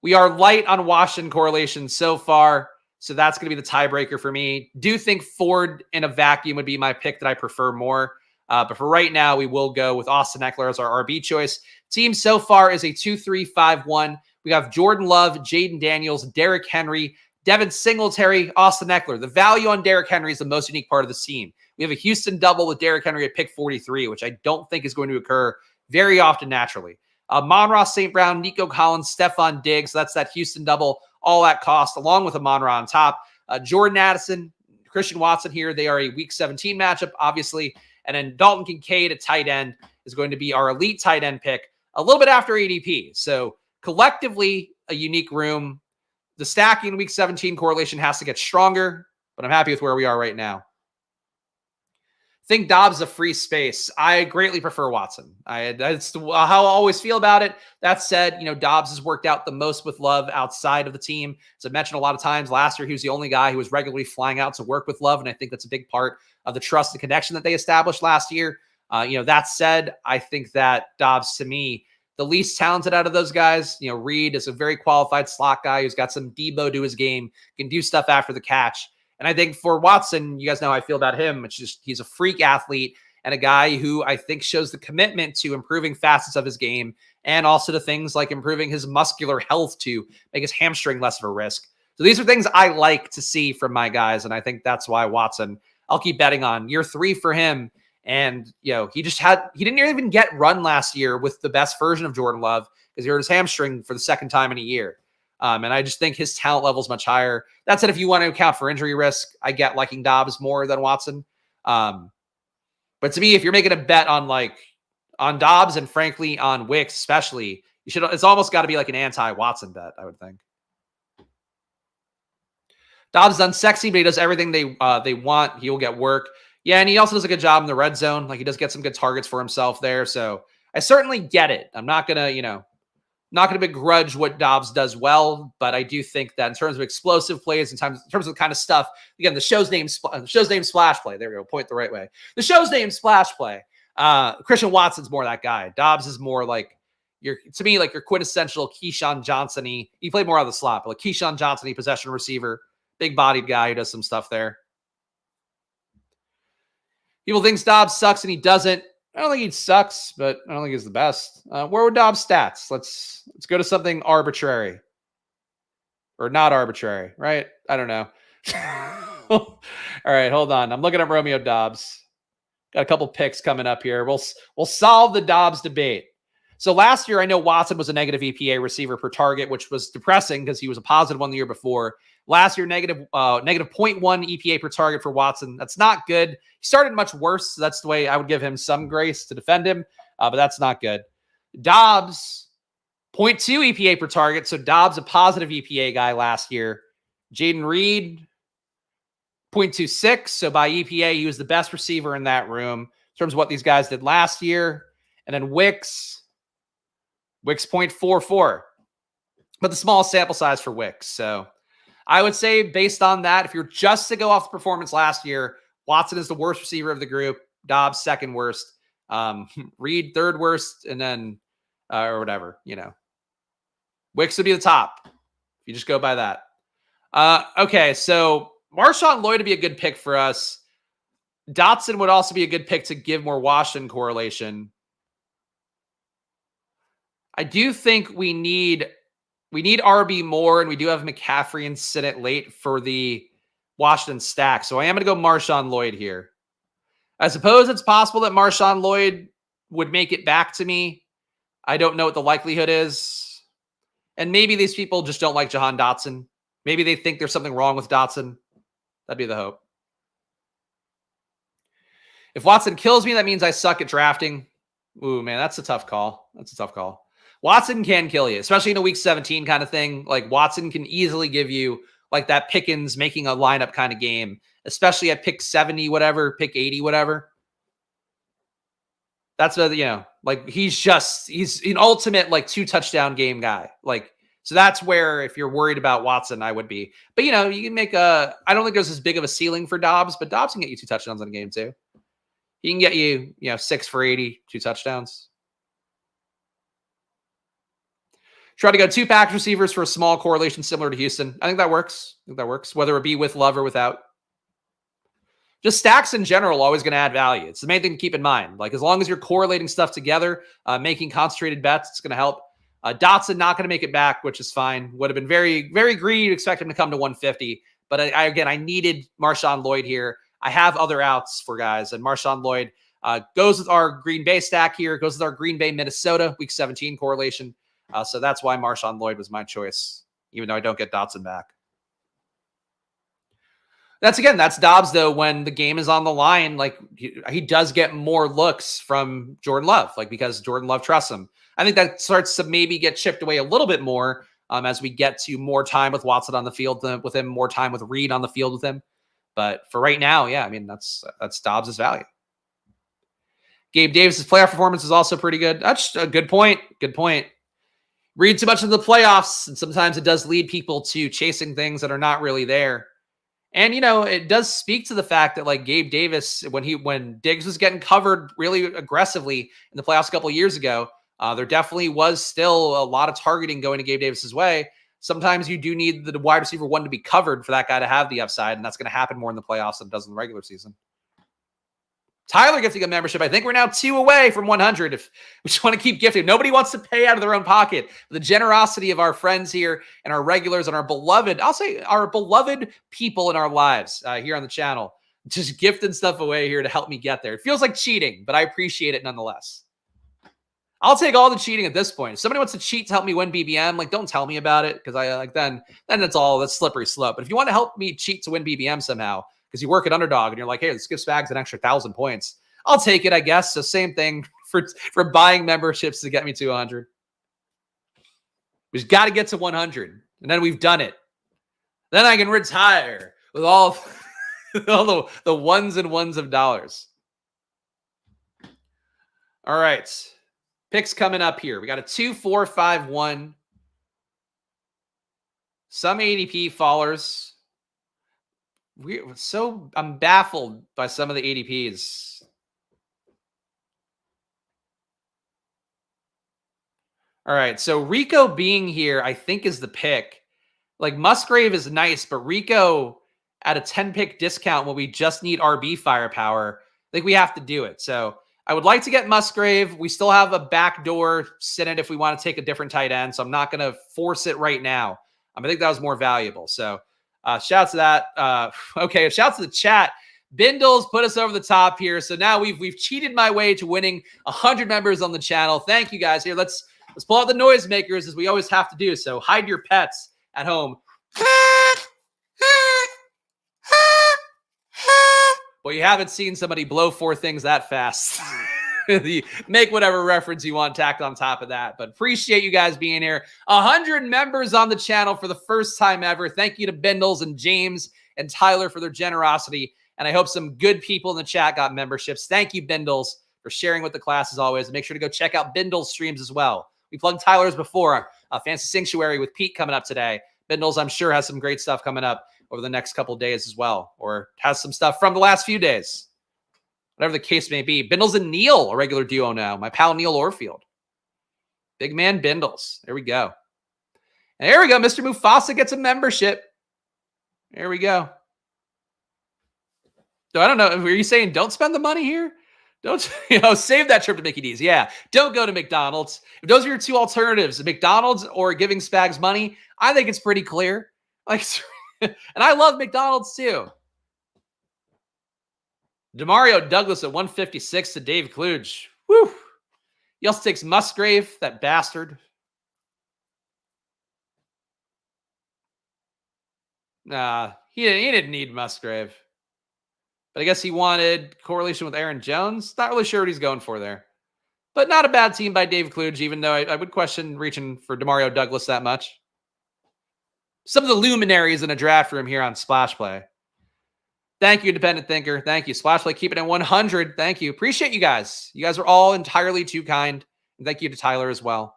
We are light on Washington correlation so far, so that's going to be the tiebreaker for me. Do think Ford in a vacuum would be my pick that I prefer more. But for right now, we will go with Austin Eckler as our RB choice. Team so far is a 2-3-5-1. We have Jordan Love, Jaden Daniels, Derrick Henry, Devin Singletary, Austin Eckler. The value on Derrick Henry is the most unique part of this team. We have a Houston double with Derrick Henry at pick 43, which I don't think is going to occur very often naturally. Amon-Ra St. Brown, Nico Collins, Stephon Diggs. That's that Houston double, all at cost, along with Amon-Ra on top. Jordan Addison, Christian Watson here. They are a Week 17 matchup, obviously. And then Dalton Kincaid at tight end is going to be our elite tight end pick a little bit after ADP. So collectively, a unique room. The stacking Week 17 correlation has to get stronger, but I'm happy with where we are right now. Think Dobbs is a free space. I greatly prefer Watson. That's how I always feel about it. That said, Dobbs has worked out the most with Love outside of the team. As I mentioned a lot of times, last year he was the only guy who was regularly flying out to work with Love, and I think that's a big part of the trust and connection that they established last year. That said, I think that Dobbs, to me, the least talented out of those guys. Reed is a very qualified slot guy who's got some Debo to his game, can do stuff after the catch. And I think for Watson, you guys know how I feel about him. It's just he's a freak athlete and a guy who I think shows the commitment to improving facets of his game and also to things like improving his muscular health to make his hamstring less of a risk. So these are things I like to see from my guys, and I think that's why Watson, I'll keep betting on. Year 3 for him, and he didn't even get run last year with the best version of Jordan Love because he hurt his hamstring for the second time in a year. And I just think his talent level is much higher. That said, if you want to account for injury risk, I get liking Dobbs more than Watson. But to me, if you're making a bet on Dobbs and frankly on Wicks especially, it's almost got to be like an anti-Watson bet, I would think. Dobbs is unsexy, but he does everything they want. He will get work. Yeah, and he also does a good job in the red zone. He does get some good targets for himself there. So I certainly get it. I'm not going to begrudge what Dobbs does well, but I do think that in terms of explosive plays, in terms of the kind of stuff, again, the show's name Splash Play. There we go. Point the right way. The show's name Splash Play. Christian Watson's more that guy. Dobbs is more like your quintessential Keyshawn Johnson-y. He played more out of the slot, but Keyshawn Johnson-y possession receiver, big-bodied guy who does some stuff there. People think Dobbs sucks and he doesn't. I don't think he sucks, but I don't think he's the best. Where would Dobbs stats? Let's go to something arbitrary. Or not arbitrary, right? I don't know. All right, hold on. I'm looking at Romeo Dobbs. Got a couple picks coming up here. We'll solve the Dobbs debate. So last year, I know Watson was a negative EPA receiver per target, which was depressing because he was a positive one the year before. Last year, negative 0.1 EPA per target for Watson. That's not good. He started much worse. So that's the way I would give him some grace to defend him, but that's not good. Dobbs, 0.2 EPA per target. So Dobbs, a positive EPA guy last year. Jaden Reed, 0.26. So by EPA, he was the best receiver in that room in terms of what these guys did last year. And then Wicks 0.44. But the smallest sample size for Wicks. So I would say based on that, if you're just to go off the performance last year, Watson is the worst receiver of the group. Dobbs, second worst. Reed, third worst. And then, or whatever, Wicks would be the top if you just go by that. Okay, so Marshawn Lloyd would be a good pick for us. Dotson would also be a good pick to give more Washington correlation. I do think we need RB more, and we do have McCaffrey and Sinnott late for the Washington stack. So I am going to go Marshawn Lloyd here. I suppose it's possible that Marshawn Lloyd would make it back to me. I don't know what the likelihood is. And maybe these people just don't like Jahan Dotson. Maybe they think there's something wrong with Dotson. That'd be the hope. If Watson kills me, that means I suck at drafting. Ooh, man, that's a tough call. That's a tough call. Watson can kill you, especially in a week 17 kind of thing. Like Watson can easily give you like that Pickens making a lineup kind of game, especially at pick 70, whatever, pick 80, whatever. That's what, like he's an ultimate like 2-touchdown game guy. Like, so that's where if you're worried about Watson, I would be. But, you can make I don't think there's as big of a ceiling for Dobbs, but Dobbs can get you 2 touchdowns in a game too. He can get you, 6 for 80, 2 touchdowns. Try to go 2 package receivers for a small correlation similar to Houston. I think that works. Whether it be with Love or without. Just stacks in general always going to add value. It's the main thing to keep in mind. Like as long as you're correlating stuff together, making concentrated bets, it's going to help. Dotson not going to make it back, which is fine. Would have been very, very greedy to expect him to come to 150. But I needed Marshawn Lloyd here. I have other outs for guys, and Marshawn Lloyd goes with our Green Bay stack here. Goes with our Green Bay, Minnesota, week 17 correlation. So that's why Marshawn Lloyd was my choice, even though I don't get Dotson back. That's Dobbs, though, when the game is on the line. Like, he does get more looks from Jordan Love, like because Jordan Love trusts him. I think that starts to maybe get chipped away a little bit more as we get to more time with Watson on the field with him, more time with Reed on the field with him. But for right now, yeah, I mean, that's Dobbs' value. Gabe Davis's playoff performance is also pretty good. That's a good point. Good point. Read too much into the playoffs, and sometimes it does lead people to chasing things that are not really there. And, it does speak to the fact that, like, Gabe Davis, when Diggs was getting covered really aggressively in the playoffs a couple of years ago, there definitely was still a lot of targeting going to Gabe Davis's way. Sometimes you do need the wide receiver one to be covered for that guy to have the upside, and that's going to happen more in the playoffs than it does in the regular season. Tyler gifting a membership. I think we're now 2 away from 100. If we just want to keep gifting. Nobody wants to pay out of their own pocket. The generosity of our friends here and our regulars and our beloved, I'll say our beloved people in our lives here on the channel, just gifting stuff away here to help me get there. It feels like cheating, but I appreciate it nonetheless. I'll take all the cheating at this point. If somebody wants to cheat to help me win BBM, like don't tell me about it because then that's slippery slope. But if you want to help me cheat to win BBM somehow, because you work at Underdog and you're like, hey, let's give Spags an extra 1,000 points. I'll take it, I guess. So same thing for buying memberships to get me to 100. We've got to get to 100, and then we've done it. Then I can retire with all the ones and ones of dollars. All right. Picks coming up here. We got a 2, 4, 5, 1. Some ADP fallers. I'm baffled by some of the ADPs. All right, so Rico being here, I think, is the pick. Like, Musgrave is nice, but Rico at a 10-pick discount when we just need RB firepower, I think we have to do it. So I would like to get Musgrave. We still have a backdoor Sinnott if we want to take a different tight end, so I'm not going to force it right now. I think that was more valuable. So shout out to that. Okay, shout out to the chat. Bindles put us over the top here. So now we've cheated my way to winning 100 members on the channel. Thank you guys. Here, let's pull out the noisemakers as we always have to do. So hide your pets at home. Well, you haven't seen somebody blow 4 things that fast. Make whatever reference you want tacked on top of that. But appreciate you guys being here. 100 members on the channel for the first time ever. Thank you to Bindles and James and Tyler for their generosity. And I hope some good people in the chat got memberships. Thank you, Bindles, for sharing with the class as always. And make sure to go check out Bindles' streams as well. We plugged Tyler's before. Fancy Sanctuary with Pete coming up today. Bindles, I'm sure, has some great stuff coming up over the next couple of days as well. Or has some stuff from the last few days. Whatever the case may be. Bindles and Neil, a regular duo now. My pal Neil Orfield. Big man Bindles. There we go. And there we go. Mr. Mufasa gets a membership. There we go. So I don't know. Were you saying don't spend the money here? Don't, save that trip to Mickey D's. Yeah. Don't go to McDonald's. If those are your 2 alternatives, McDonald's or giving Spags money, I think it's pretty clear. Like, and I love McDonald's too. Demario Douglas at 156 to Dave Kluge. Woo. He also takes Musgrave, that bastard. Nah, he didn't need Musgrave. But I guess he wanted correlation with Aaron Jones. Not really sure what he's going for there. But not a bad team by Dave Kluge, even though I would question reaching for Demario Douglas that much. Some of the luminaries in a draft room here on Splash Play. Thank you, Independent Thinker. Thank you. Splash Play, keep it at 100. Thank you. Appreciate you guys. You guys are all entirely too kind. And thank you to Tyler as well.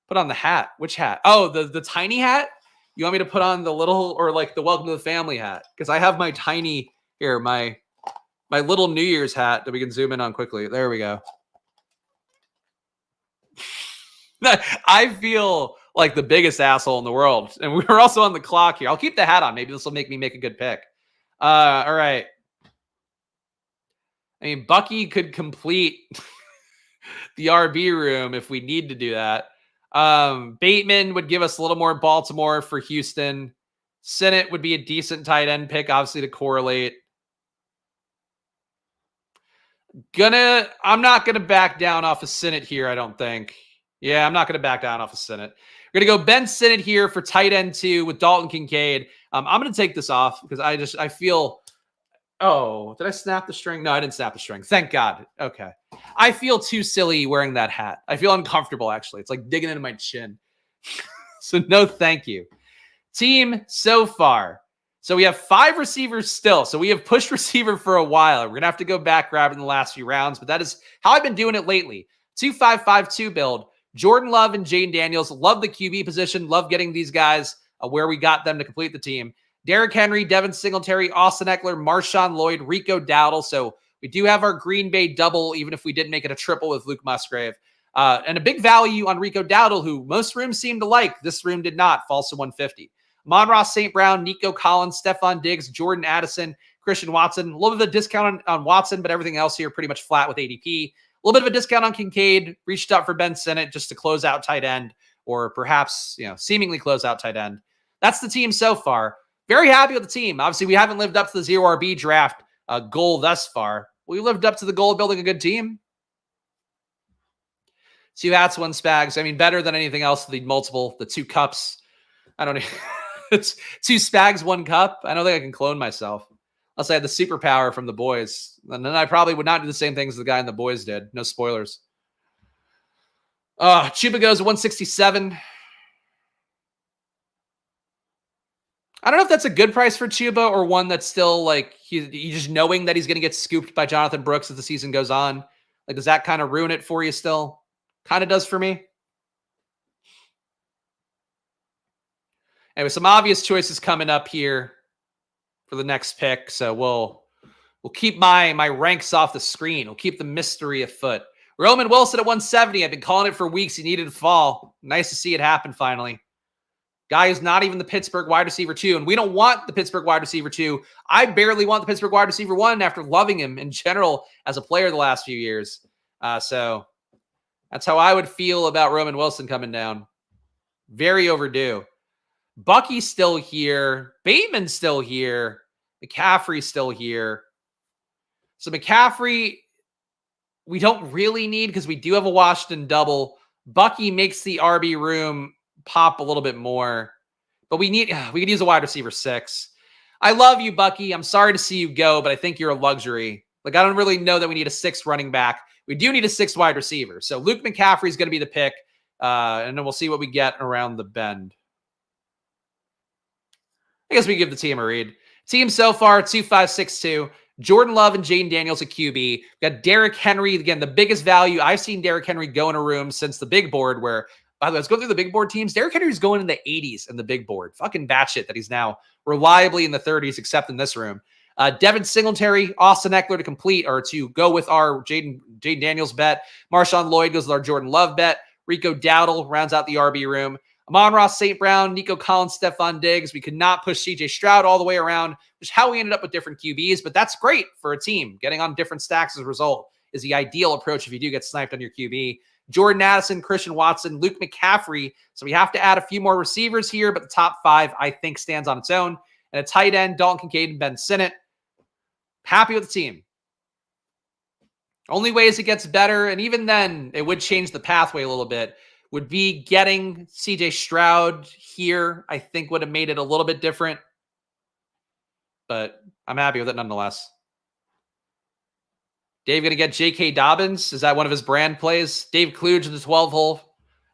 Put on the hat. Which hat? Oh, the tiny hat? You want me to put on the little, or like the Welcome to the Family hat? Because I have my tiny, here, my little New Year's hat that we can zoom in on quickly. There we go. I feel like the biggest asshole in the world. And we're also on the clock here. I'll keep the hat on. Maybe this will make me make a good pick. All right. I mean, Bucky could complete the RB room if we need to do that. Bateman would give us a little more Baltimore for Houston. Sinnott would be a decent tight end pick, obviously, to correlate. I'm not gonna back down off of Sinnott here, I don't think. Yeah, I'm not gonna back down off of Sinnott. We're gonna go Ben Sinnott here for tight end 2 with Dalton Kincaid. I'm gonna take this off because I feel. Oh, did I snap the string? No, I didn't snap the string. Thank God. Okay. I feel too silly wearing that hat. I feel uncomfortable, actually. It's like digging into my chin. So no, thank you. Team so far. So we have 5 receivers still. So we have pushed receiver for a while. We're going to have to go back, grab it in the last few rounds, but that is how I've been doing it lately. 2-5-5-2 build. Jordan Love and Jane Daniels. Love the QB position. Love getting these guys where we got them to complete the team. Derrick Henry, Devin Singletary, Austin Eckler, Marshawn Lloyd, Rico Dowdle. So we do have our Green Bay double, even if we didn't make it a triple with Luke Musgrave. And a big value on Rico Dowdle, who most rooms seem to like. This room did not. Falls to 150. Monroe St. Brown, Nico Collins, Stephon Diggs, Jordan Addison, Christian Watson. A little bit of a discount on Watson, but everything else here pretty much flat with ADP. A little bit of a discount on Kincaid. Reached out for Ben Sinnott just to close out tight end, or perhaps, seemingly close out tight end. That's the team so far. Very happy with the team. Obviously, we haven't lived up to the Zero RB draft goal thus far. We lived up to the goal of building a good team. 2 hats, 1 Spags. I mean, better than anything else. The 2 cups. I don't know. It's 2 Spags, 1 cup. I don't think I can clone myself. Unless I had the superpower from the boys. And then I probably would not do the same things the guy in the boys did. No spoilers. Chuba goes 167. I don't know if that's a good price for Chuba or one that's still like he's just knowing that he's going to get scooped by Jonathan Brooks as the season goes on. Like, does that kind of ruin it for you still? Kind of does for me. Anyway, some obvious choices coming up here for the next pick. So we'll keep my ranks off the screen. We'll keep the mystery afoot. Roman Wilson at 170. I've been calling it for weeks. He needed to fall. Nice to see it happen finally. Guy is not even the Pittsburgh wide receiver 2, and we don't want the Pittsburgh wide receiver 2. I barely want the Pittsburgh wide receiver 1 after loving him in general as a player the last few years. So that's how I would feel about Roman Wilson coming down. Very overdue. Bucky's still here. Bateman's still here. McCaffrey's still here. So McCaffrey, we don't really need because we do have a Washington double. Bucky makes the RB room pop a little bit more. But we could use a wide receiver 6. I love you, Bucky. I'm sorry to see you go, but I think you're a luxury. Like, I don't really know that we need a 6th running back. We do need a 6th wide receiver. So Luke McCaffrey is going to be the pick. And then we'll see what we get around the bend. I guess we give the team a read. Team so far, 2-5-6-2. Jordan Love and Jaden Daniels at QB. We got Derrick Henry. Again, the biggest value. I've seen Derrick Henry go in a room since the big board where, by the way, let's go through the big board teams. Derrick Henry's going in the 80s in the big board. Fucking batshit that he's now reliably in the 30s, except in this room. Devin Singletary, Austin Eckler to complete or to go with our Jaden Daniels bet. Marshawn Lloyd goes with our Jordan Love bet. Rico Dowdle rounds out the RB room. Amon-Ra St. Brown, Nico Collins, Stephon Diggs. We could not push CJ Stroud all the way around, which is how we ended up with different QBs, but that's great for a team. Getting on different stacks as a result is the ideal approach if you do get sniped on your QB. Jordan Addison, Christian Watson, Luke McCaffrey. So we have to add a few more receivers here, but the top 5, I think, stands on its own. And a tight end, Dalton Kincaid and Ben Sinnott. Happy with the team. Only ways it gets better, and even then, it would change the pathway a little bit, would be getting CJ Stroud here, I think would have made it a little bit different. But I'm happy with it nonetheless. Dave going to get J.K. Dobbins. Is that one of his brand plays? Dave Kluge in the 12 hole.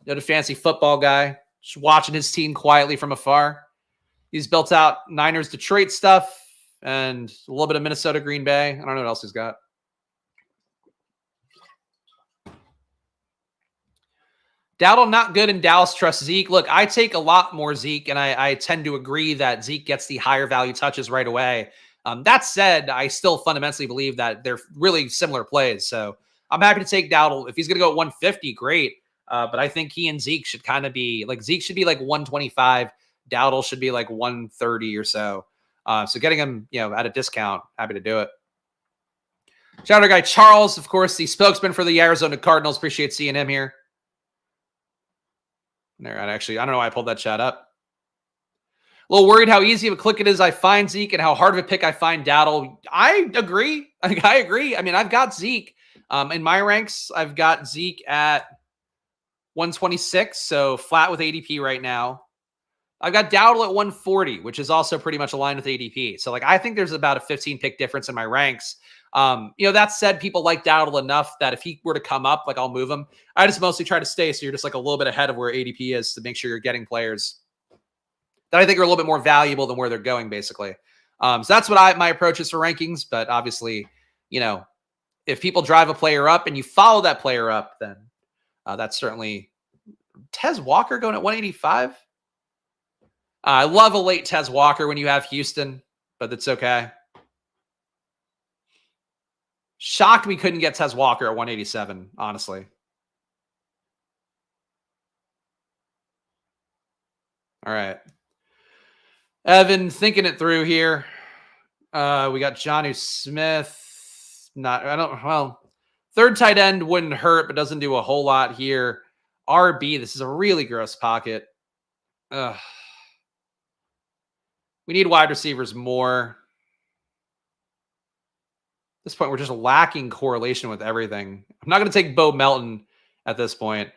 Not a fancy football guy. Just watching his team quietly from afar. He's built out Niners Detroit stuff and a little bit of Minnesota Green Bay. I don't know what else he's got. Dowdle not good and Dallas trusts Zeke. Look, I take a lot more Zeke, and I tend to agree that Zeke gets the higher value touches right away. That said, I still fundamentally believe that they're really similar plays. So I'm happy to take Dowdle. If he's going to go at 150, great. But I think he and Zeke should kind of be like, Zeke should be like 125. Dowdle should be like 130 or so. So getting him, at a discount, happy to do it. Shout out to guy Charles, of course, the spokesman for the Arizona Cardinals. Appreciate seeing him here. There, I don't know why I pulled that chat up. A little worried how easy of a click it is I find Zeke and how hard of a pick I find Dowdle. I agree. I agree. I mean, I've got Zeke. In my ranks, I've got Zeke at 126, so flat with ADP right now. I've got Dowdle at 140, which is also pretty much aligned with ADP. So, I think there's about a 15-pick difference in my ranks. That said, people like Dowdle enough that if he were to come up, I'll move him. I just mostly try to stay so you're just a little bit ahead of where ADP is to make sure you're getting players that I think are a little bit more valuable than where they're going, basically. So that's what my approach is for rankings. But obviously, if people drive a player up and you follow that player up, then that's certainly Tez Walker going at 185. I love a late Tez Walker when you have Houston, but it's okay. Shocked we couldn't get Tez Walker at 187, honestly. All right. Evan, thinking it through here. We got Jonnu Smith. Third tight end wouldn't hurt, but doesn't do a whole lot here. RB, this is a really gross pocket. We need wide receivers more. At this point, we're just lacking correlation with everything. I'm not going to take Bo Melton at this point.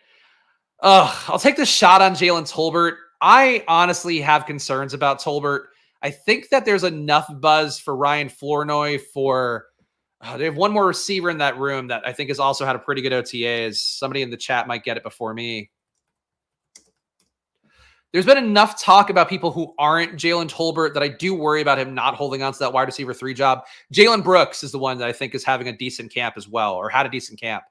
I'll take the shot on Jalen Tolbert. I honestly have concerns about Tolbert. I think that there's enough buzz for Ryan Flournoy for they have one more receiver in that room that I think has also had a pretty good OTAs. Somebody in the chat might get it before me. There's been enough talk about people who aren't Jalen Tolbert that I do worry about him not holding on to that wide receiver 3 job. Jalen Brooks is the one that I think is having a decent camp as well, or had a decent camp.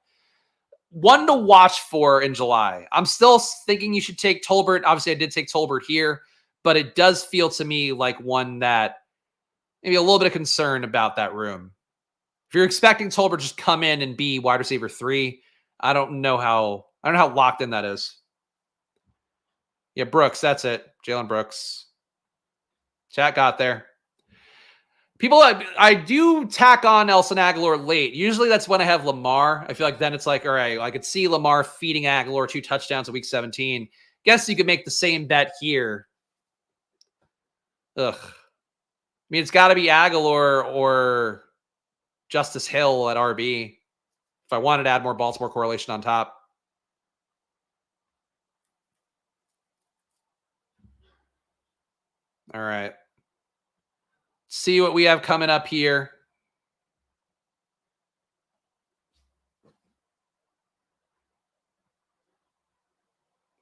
One to watch for in July. I'm still thinking you should take Tolbert. Obviously, I did take Tolbert here, but it does feel to me like one that maybe a little bit of concern about that room. If you're expecting Tolbert to just come in and be wide receiver 3, I don't know how locked in that is. Yeah, Brooks, that's it. Jalen Brooks. Chat got there. People, I do tack on Nelson Aguilar late. Usually that's when I have Lamar. I feel like then it's all right, I could see Lamar feeding Aguilar 2 touchdowns in week 17. Guess you could make the same bet here. Ugh. mean, it's got to be Aguilar or Justice Hill at RB if I wanted to add more Baltimore correlation on top. All right. See what we have coming up here.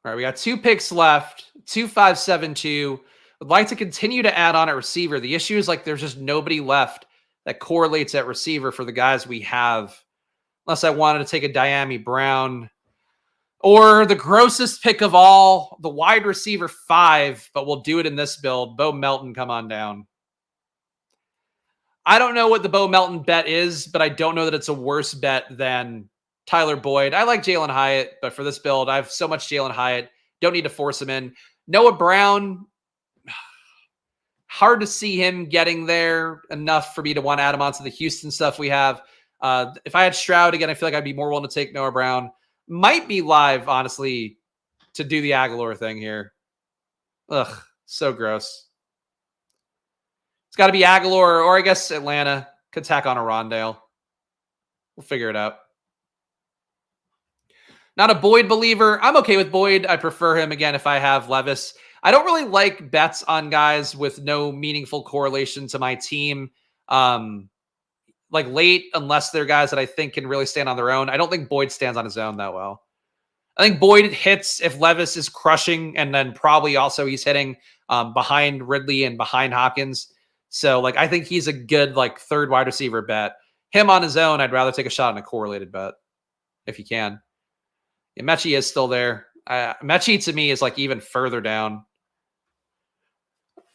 All right, we got 2 picks left, 2572. Would like to continue to add on at receiver. The issue is like there's just nobody left that correlates at receiver for the guys we have. Unless I wanted to take a Diami Brown or the grossest pick of all, the wide receiver 5, but we'll do it in this build. Bo Melton, come on down. I don't know what the Bo Melton bet is, but I don't know that it's a worse bet than Tyler Boyd. I like Jalen Hyatt, but for this build, I have so much Jalen Hyatt. Don't need to force him in. Noah Brown, hard to see him getting there enough for me to want to add him onto the Houston stuff we have. If I had Stroud again, I feel like I'd be more willing to take Noah Brown. Might be live, honestly, to do the Aguilar thing here. Ugh, so gross. It's got to be Aguilar, or I guess Atlanta could tack on a Rondale. We'll figure it out. Not a Boyd believer. I'm okay with Boyd. I prefer him again if I have Levis. I don't really like bets on guys with no meaningful correlation to my team. Like late, unless they're guys that I think can really stand on their own. I don't think Boyd stands on his own that well. I think Boyd hits if Levis is crushing, and then probably also he's hitting behind Ridley and behind Hopkins. So, like, I think he's a good, like, third wide receiver bet. Him on his own, I'd rather take a shot on a correlated bet if you can. Yeah, Mechie is still there. Mechie, to me, is, like, even further down.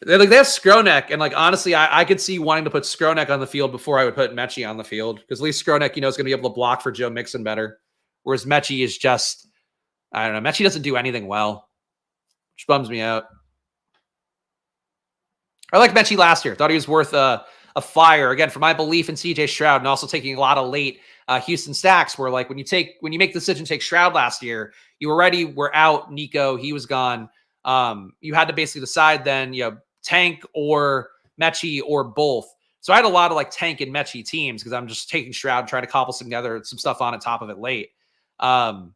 They have Skronek, and, like, honestly, I could see wanting to put Skronek on the field before I would put Mechie on the field, because at least Skronek, is going to be able to block for Joe Mixon better, whereas Mechie is just, I don't know, Mechie doesn't do anything well, which bums me out. I liked Mechie last year. Thought he was worth a flyer. Again, for my belief in CJ Stroud, and also taking a lot of late Houston stacks, where like when you make the decision to take Stroud last year, you already were out Nico. He was gone. You had to basically decide then, Tank or Mechie or both. So I had a lot of like Tank and Mechie teams because I'm just taking Stroud, trying to cobble some stuff on top of it late. The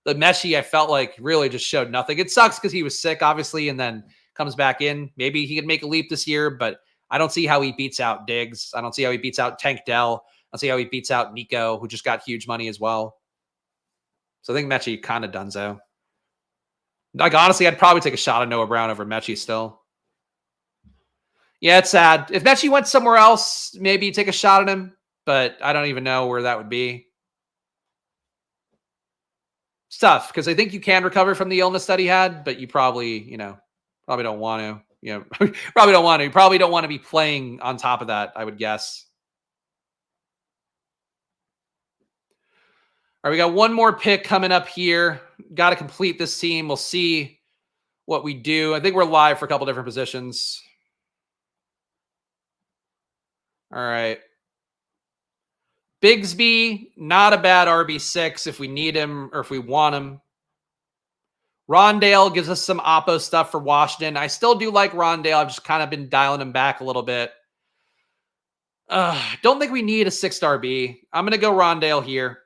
Mechie, I felt like really just showed nothing. It sucks because he was sick, obviously, and then comes back in. Maybe he could make a leap this year, but I don't see how he beats out Diggs. I don't see how he beats out Tank Dell. I don't see how he beats out Nico, who just got huge money as well. So I think Mechie kind of donezo. Like, honestly, I'd probably take a shot at Noah Brown over Mechie still. Yeah, it's sad. If Mechie went somewhere else, maybe take a shot at him, but I don't even know where that would be. It's tough because I think you can recover from the illness that he had, but you probably, probably don't want to. Probably don't want to. You probably don't want to be playing on top of that, I would guess. All right, we got one more pick coming up here. Got to complete this team. We'll see what we do. I think we're live for a couple different positions. All right. Bigsby, not a bad RB6 if we need him or if we want him. Rondale gives us some Oppo stuff for Washington. I still do like Rondale. I've just kind of been dialing him back a little bit. Don't think we need a 6th RB. I'm going to go Rondale here.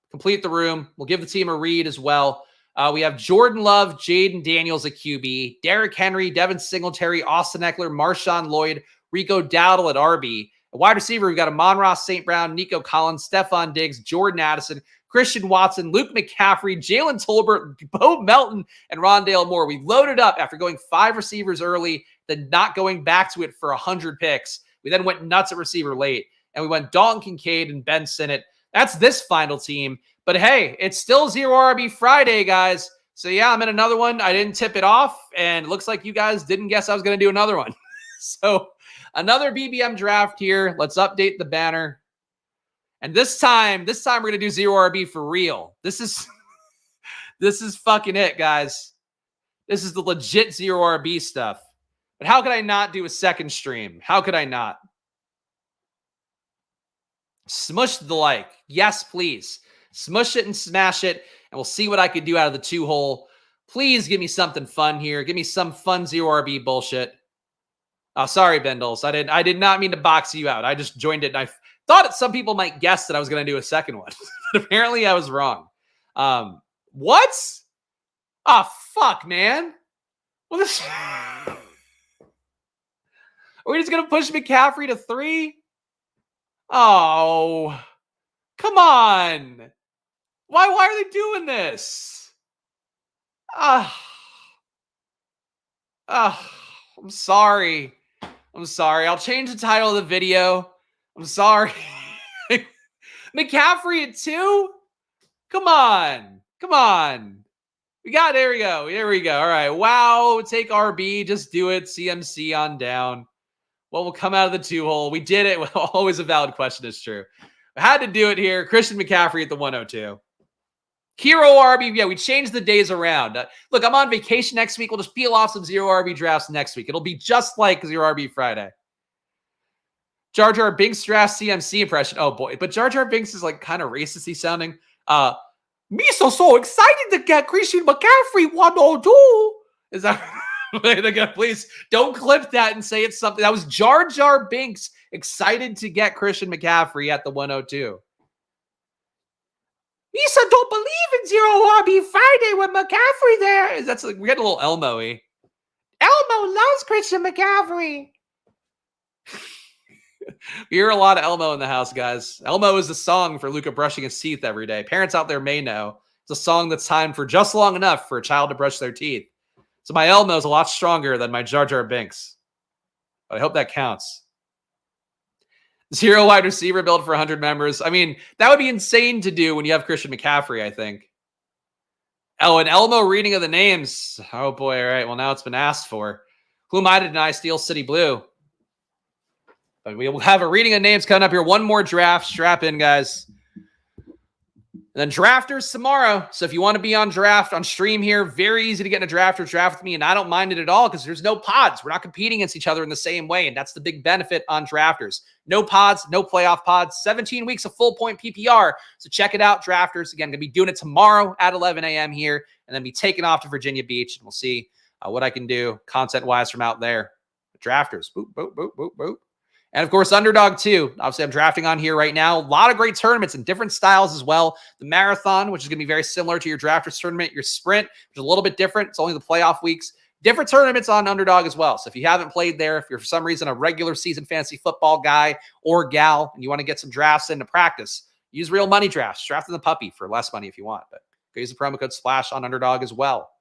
Complete the room. We'll give the team a read as well. We have Jordan Love, Jaden Daniels at QB, Derrick Henry, Devin Singletary, Austin Eckler, Marshawn Lloyd, Rico Dowdle at RB. A wide receiver, we've got Amon-Ra St. Brown, Nico Collins, Stephon Diggs, Jordan Addison, Christian Watson, Luke McCaffrey, Jalen Tolbert, Bo Melton, and Rondale Moore. We loaded up after going 5 receivers early, then not going back to it for 100 picks. We then went nuts at receiver late, and we went Dalton Kincaid and Ben Sinnott. That's this final team. But hey, it's still Zero RB Friday, guys. So yeah, I'm in another one. I didn't tip it off, and it looks like you guys didn't guess I was going to do another one. So another BBM draft here. Let's update the banner. And this time we're going to do Zero RB for real. This is fucking it, guys. This is the legit Zero RB stuff. But how could I not do a second stream? How could I not? Smush the like. Yes, please. Smush it and smash it, and we'll see what I could do out of the 2-hole. Please give me something fun here. Give me some fun Zero RB bullshit. Oh, sorry, Bendels. I did not mean to box you out. I just joined it, and I thought some people might guess that I was going to do a second one. But apparently, I was wrong. What? Oh, fuck, man. Well, this... Are we just going to push McCaffrey to 3? Oh, come on. Why are they doing this? I'm sorry. I'm sorry. I'll change the title of the video. I'm sorry. McCaffrey at 2? Come on. Come on. There we go. There we go. All right. Wow. Take RB. Just do it. CMC on down. What will come out of the 2-hole? We did it. Always a valid question. Is true. I had to do it here. Christian McCaffrey at the 102. HeroRB. Yeah, we changed the days around. Look, I'm on vacation next week. We'll just peel off some HeroRB drafts next week. It'll be just like HeroRB Friday. Jar Jar Binks draft CMC impression. Oh boy, but Jar Jar Binks is like kind of racisty sounding. Me so excited to get Christian McCaffrey 102. Is that please don't clip that and say it's something. That was Jar Jar Binks excited to get Christian McCaffrey at the 102. Misa don't believe in HeroRB Friday with McCaffrey there. That's like, we got a little Elmo-y. Elmo loves Christian McCaffrey. We hear a lot of Elmo in the house, guys. Elmo is the song for Luca brushing his teeth every day. Parents out there may know. It's a song that's timed for just long enough for a child to brush their teeth. So my Elmo is a lot stronger than my Jar Jar Binks. But I hope that counts. 0 wide receiver build for 100 members. I mean, that would be insane to do when you have Christian McCaffrey, I think. Oh, an Elmo reading of the names. Oh, boy. All right. Well, now it's been asked for. Who am I to deny Steel City Blue? But we will have a reading of names coming up here. One more draft. Strap in, guys. And then drafters tomorrow. So if you want to be on draft on stream here, very easy to get in a draft or draft with me. And I don't mind it at all because there's no pods. We're not competing against each other in the same way. And that's the big benefit on drafters. No pods, no playoff pods, 17 weeks of full point PPR. So check it out, drafters. Again, going to be doing it tomorrow at 11 a.m. here and then be taking off to Virginia Beach. And we'll see what I can do content-wise from out there. Drafters. Boop, boop, boop, boop, boop. And, of course, Underdog, too. Obviously, I'm drafting on here right now. A lot of great tournaments and different styles as well. The Marathon, which is going to be very similar to your Drafters tournament. Your Sprint, which is a little bit different. It's only the playoff weeks. Different tournaments on Underdog as well. So if you haven't played there, if you're for some reason a regular season fantasy football guy or gal, and you want to get some drafts into practice, use real money drafts. Draft in the puppy for less money if you want. But go use the promo code SPLASH on Underdog as well.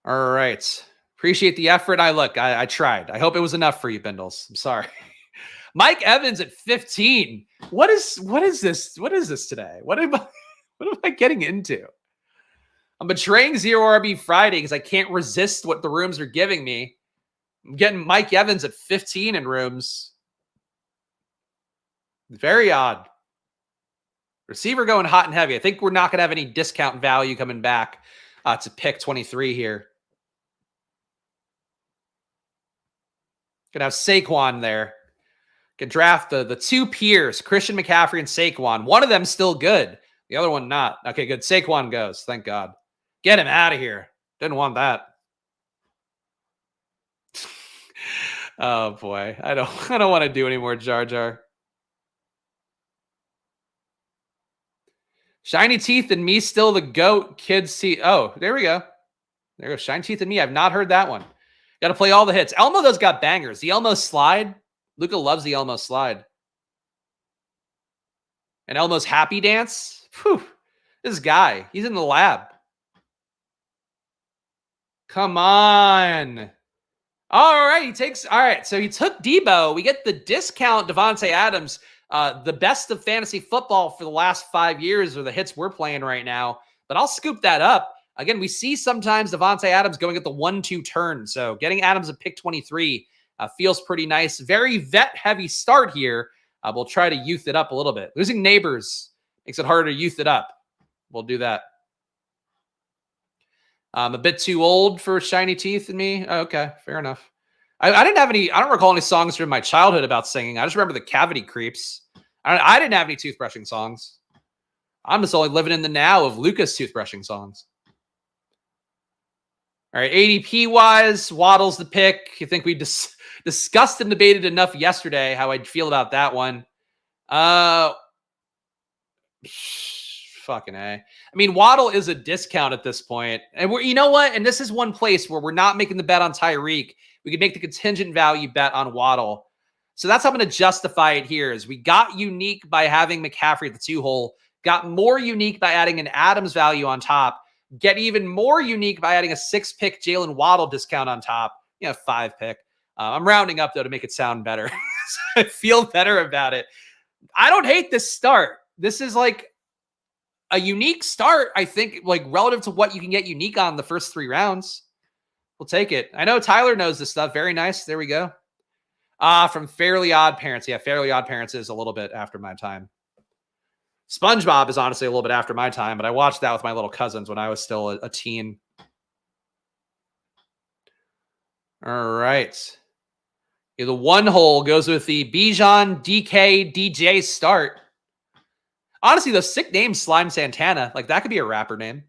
All right. Appreciate the effort. I tried. I hope it was enough for you, Bindles. I'm sorry. Mike Evans at 15. What is this? What is this today? What am I getting into? I'm betraying HeroRB Friday because I can't resist what the rooms are giving me. I'm getting Mike Evans at 15 in rooms. Very odd. Receiver going hot and heavy. I think we're not going to have any discount value coming back to pick 23 here. Gonna have Saquon there. Can draft the two peers, Christian McCaffrey and Saquon. One of them still good. The other one not. Okay, good. Saquon goes. Thank God. Get him out of here. Didn't want that. Oh boy. I don't want to do any more Jar Jar. Shiny Teeth and Me Still the GOAT. Kids see. Oh, there we go. There goes Shiny Teeth and Me. I've not heard that one. Got to play all the hits. Elmo, those got bangers. The Elmo slide. Luca loves the Elmo slide. And Elmo's happy dance. Whew. This guy, he's in the lab. Come on. All right, so he took Debo. We get the discount Devontae Adams. The best of fantasy football for the last 5 years are the hits we're playing right now. But I'll scoop that up. Again, we see sometimes Devontae Adams going at the 1-2 turn. So getting Adams at pick 23 feels pretty nice. Very vet-heavy start here. We'll try to youth it up a little bit. Losing Neighbors makes it harder to youth it up. We'll do that. I'm a bit too old for Shiny Teeth and Me. Oh, okay, fair enough. I didn't have any, I don't recall any songs from my childhood about singing. I just remember the Cavity Creeps. I didn't have any toothbrushing songs. I'm just only living in the now of Luca's toothbrushing songs. All right, ADP wise, Waddle's the pick. I think we discussed and debated enough yesterday how I'd feel about that one. Fucking A. I mean, Waddle is a discount at this point. And you know what? And this is one place where we're not making the bet on Tyreek. We could make the contingent value bet on Waddle. So that's how I'm going to justify it here is we got unique by having McCaffrey at the 2-hole, got more unique by adding an Adams value on top, get even more unique by adding a 6-pick Jalen Waddle discount on top. 5-pick. I'm rounding up, though, to make it sound better. So I feel better about it. I don't hate this start. This is like a unique start, I think, like relative to what you can get unique on the first 3 rounds. We'll take it. I know Tyler knows this stuff. Very nice. There we go. From Fairly Odd Parents. Yeah, Fairly Odd Parents is a little bit after my time. SpongeBob is honestly a little bit after my time, but I watched that with my little cousins when I was still a teen. All right. Yeah, the 1-hole goes with the Bijan DK DJ start. Honestly, the sick name Slime Santana, like that could be a rapper name.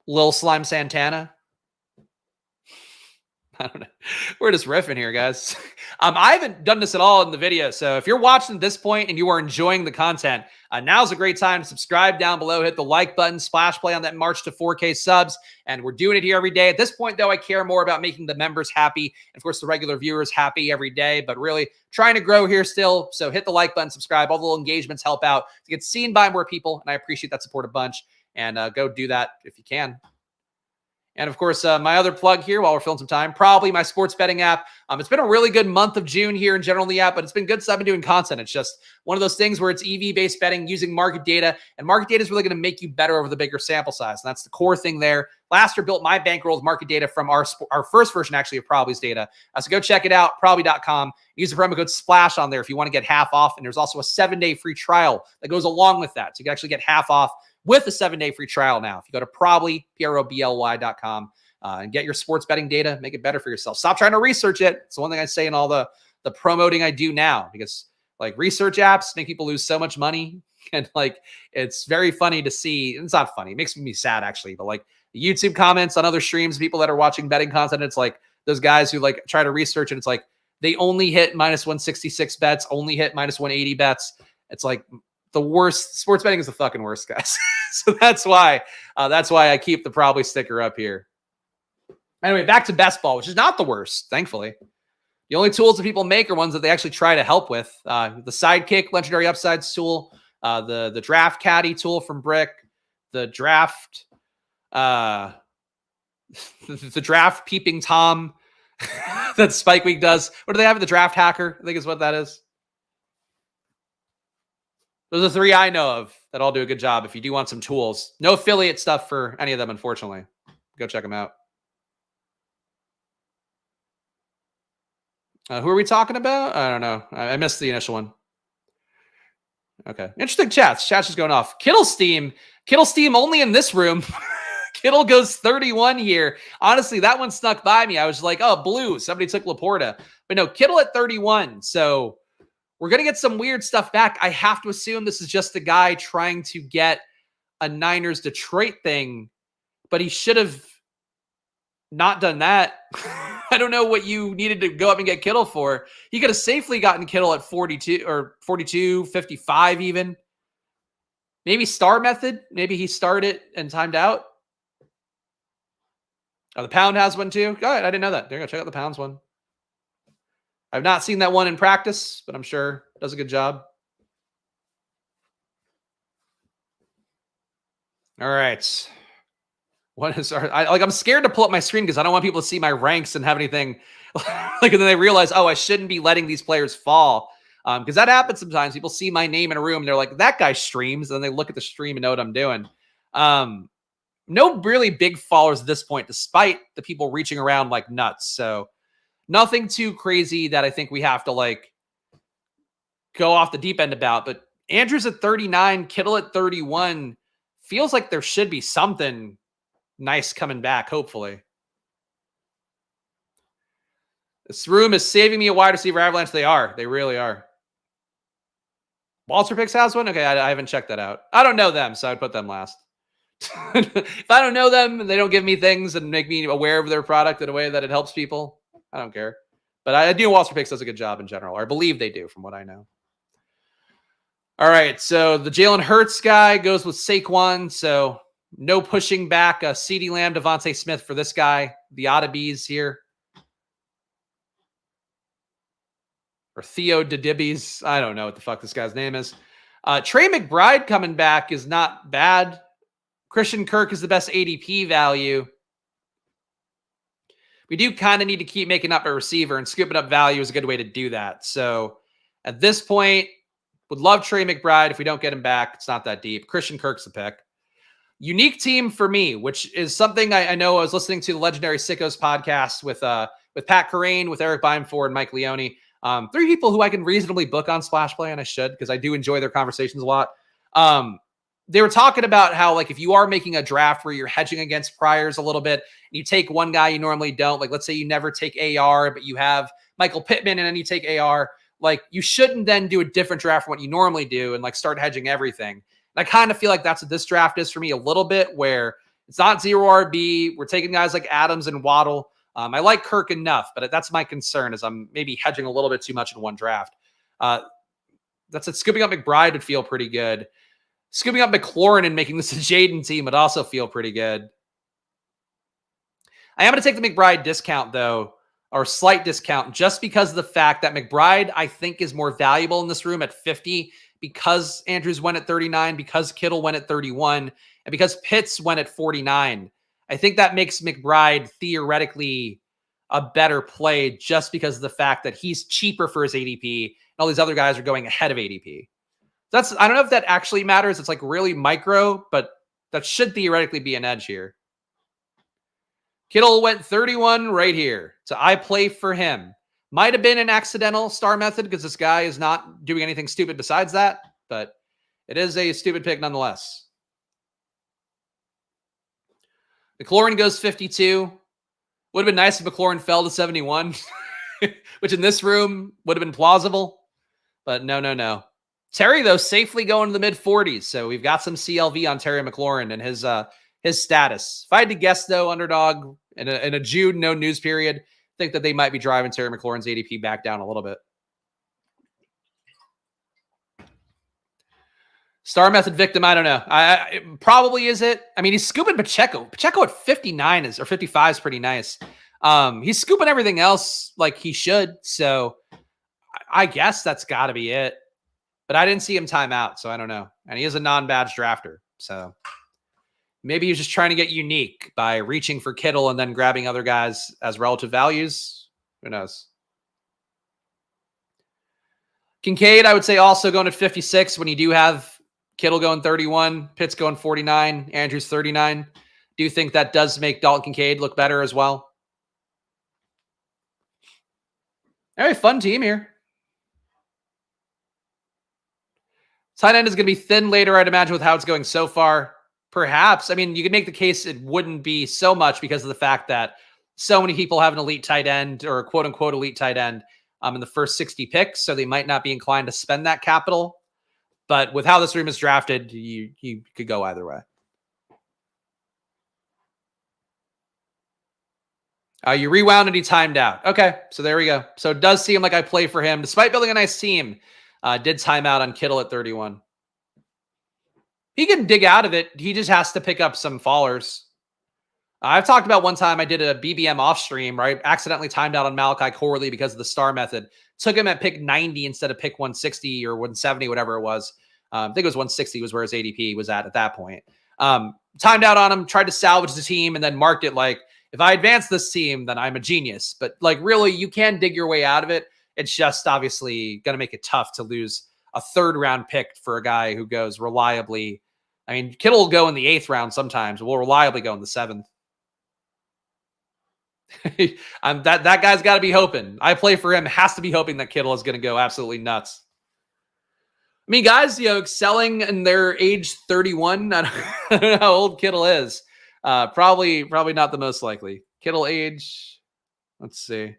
Lil Slime Santana. I don't know. We're just riffing here, guys. I haven't done this at all in the video. So if you're watching at this point and you are enjoying the content, now's a great time to subscribe down below, hit the like button, splash play on that march to 4K subs. And we're doing it here every day. At this point, though, I care more about making the members happy. And of course, the regular viewers happy every day, but really trying to grow here still. So hit the like button, subscribe. All the little engagements help out to get seen by more people. And I appreciate that support a bunch. And go do that if you can. And of course, my other plug here while we're filling some time, probably my sports betting app. It's been a really good month of June here in general in the app, but it's been good stuff. I've been doing content. It's just one of those things where it's EV-based betting using market data, and market data is really going to make you better over the bigger sample size. And that's the core thing there. Last year, built my bankroll with market data from our first version, actually, of Probably's data. So go check it out, probably.com. Use the promo code SPLASH on there if you want to get half off. And there's also a 7-day free trial that goes along with that. So you can actually get half off with a 7-day free trial now. If you go to probly, probly.com, and get your sports betting data, make it better for yourself. Stop trying to research it. It's the one thing I say in all the promoting I do now, because like research apps make people lose so much money. And like, it's very funny to see. It's not funny. It makes me sad actually, but like the YouTube comments on other streams, people that are watching betting content, it's like those guys who like try to research and it's like, they only hit -166 bets, only hit -180 bets. It's like, the worst. Sports betting is the fucking worst, guys. So that's why I keep the probably sticker up here. Anyway, back to best ball, which is not the worst, thankfully. The only tools that people make are ones that they actually try to help with. The Sidekick Legendary Upsides tool, the Draft Caddy tool from Brick, the Draft the Draft Peeping Tom that Spike Week does. What do they have? The Draft Hacker, I think is what that is. Those are 3 I know of that all do a good job if you do want some tools. No affiliate stuff for any of them, unfortunately. Go check them out. Who are we talking about? I don't know. I missed the initial one. Okay. Interesting chats. Chat's just going off. Kittle Steam only in this room. Kittle goes 31 here. Honestly, that one snuck by me. I was like, oh, blue. Somebody took Laporta. But no, Kittle at 31. So we're going to get some weird stuff back. I have to assume this is just a guy trying to get a Niners Detroit thing, but he should have not done that. I don't know what you needed to go up and get Kittle for. He could have safely gotten Kittle at 42 or 42, 55 even. Maybe star method. Maybe he started and timed out. Oh, the pound has one too. Go ahead. I didn't know that. There you go. Check out the pounds one. I've not seen that one in practice, but I'm sure it does a good job. All right. What is our, I'm scared to pull up my screen because I don't want people to see my ranks and have anything like, and then they realize, oh, I shouldn't be letting these players fall. Because that happens sometimes. People see my name in a room and they're like, that guy streams. And then they look at the stream and know what I'm doing. No really big fallers at this point, despite the people reaching around like nuts. So nothing too crazy that I think we have to like go off the deep end about. But Andrews at 39, Kittle at 31. Feels like there should be something nice coming back, hopefully. This room is saving me a wide receiver avalanche. They are. They really are. Walter Picks has one? Okay, I haven't checked that out. I don't know them, so I'd put them last. If I don't know them and they don't give me things and make me aware of their product in a way that it helps people, I don't care. But I do know Wall Street Picks does a good job in general. Or I believe they do from what I know. All right, so the Jalen Hurts guy goes with Saquon, so no pushing back. CeeDee Lamb, Devontae Smith for this guy. The Oddabys here. Or Theo Didibbies. I don't know what the fuck this guy's name is. Trey McBride coming back is not bad. Christian Kirk is the best ADP value. We do kind of need to keep making up a receiver, and scooping up value is a good way to do that. So at this point, would love Trey McBride. If we don't get him back, it's not that deep. Christian Kirk's the pick. Unique team for me, which is something I know. I was listening to the Legendary Sickos podcast with Pat Carrain, with Eric Bimeford, and Mike Leone. 3 people who I can reasonably book on Splash Play, and I should, because I do enjoy their conversations a lot. They were talking about how, like, if you are making a draft where you're hedging against priors a little bit, and you take one guy you normally don't, like let's say you never take AR, but you have Michael Pittman and then you take AR, like you shouldn't then do a different draft from what you normally do and like start hedging everything. And I kind of feel like that's what this draft is for me a little bit, where it's not zero RB. We're taking guys like Adams and Waddle. I like Kirk enough, but that's my concern, is I'm maybe hedging a little bit too much in one draft. That's it. Scooping up McBride would feel pretty good. Scooping up McLaurin and making this a Jaden team would also feel pretty good. I am going to take the McBride discount, though, or slight discount, just because of the fact that McBride, I think, is more valuable in this room at 50 because Andrews went at 39, because Kittle went at 31, and because Pitts went at 49. I think that makes McBride theoretically a better play just because of the fact that he's cheaper for his ADP and all these other guys are going ahead of ADP. I don't know if that actually matters. It's like really micro, but that should theoretically be an edge here. Kittle went 31 right here. So I play for him. Might have been an accidental star method because this guy is not doing anything stupid besides that, but it is a stupid pick nonetheless. McLaurin goes 52. Would have been nice if McLaurin fell to 71, which in this room would have been plausible, but no. Terry, though, safely going to the mid-40s, so we've got some CLV on Terry McLaurin and his status. If I had to guess, though, Underdog, in a June no news period, I think that they might be driving Terry McLaurin's ADP back down a little bit. Star method victim, I don't know. It probably is it. I mean, he's scooping Pacheco. Pacheco at 59 or 55 is pretty nice. He's scooping everything else like he should, so I guess that's got to be it. But I didn't see him time out, so I don't know. And he is a non-badge drafter, so maybe he's just trying to get unique by reaching for Kittle and then grabbing other guys as relative values. Who knows? Kincaid, I would say, also going at 56 when you do have Kittle going 31, Pitts going 49, Andrews 39. Do you think that does make Dalton Kincaid look better as well? Very fun team here. Tight end is going to be thin later, I'd imagine, with how it's going so far. Perhaps. I mean, you could make the case it wouldn't be so much because of the fact that so many people have an elite tight end or a quote-unquote elite tight end in the first 60 picks, so they might not be inclined to spend that capital. But with how this room is drafted, you could go either way. You rewound and he timed out. Okay, so there we go. So it does seem like I play for him. Despite building a nice team, did time out on Kittle at 31. He can dig out of it. He just has to pick up some fallers. I've talked about one time I did a BBM off stream, right? Accidentally timed out on Malachi Corley because of the star method. Took him at pick 90 instead of pick 160 or 170, whatever it was. I think it was 160 was where his ADP was at that point. Timed out on him, tried to salvage the team, and then marked it like, if I advance this team, then I'm a genius. But like, really, you can dig your way out of it. It's just obviously going to make it tough to lose a third-round pick for a guy who goes reliably. I mean, Kittle will go in the 8th round sometimes. Will reliably go in the 7th. That guy's got to be hoping. I play for him. Has to be hoping that Kittle is going to go absolutely nuts. I mean, guys, excelling in their age 31. I don't know how old Kittle is. Probably not the most likely. Kittle age, let's see.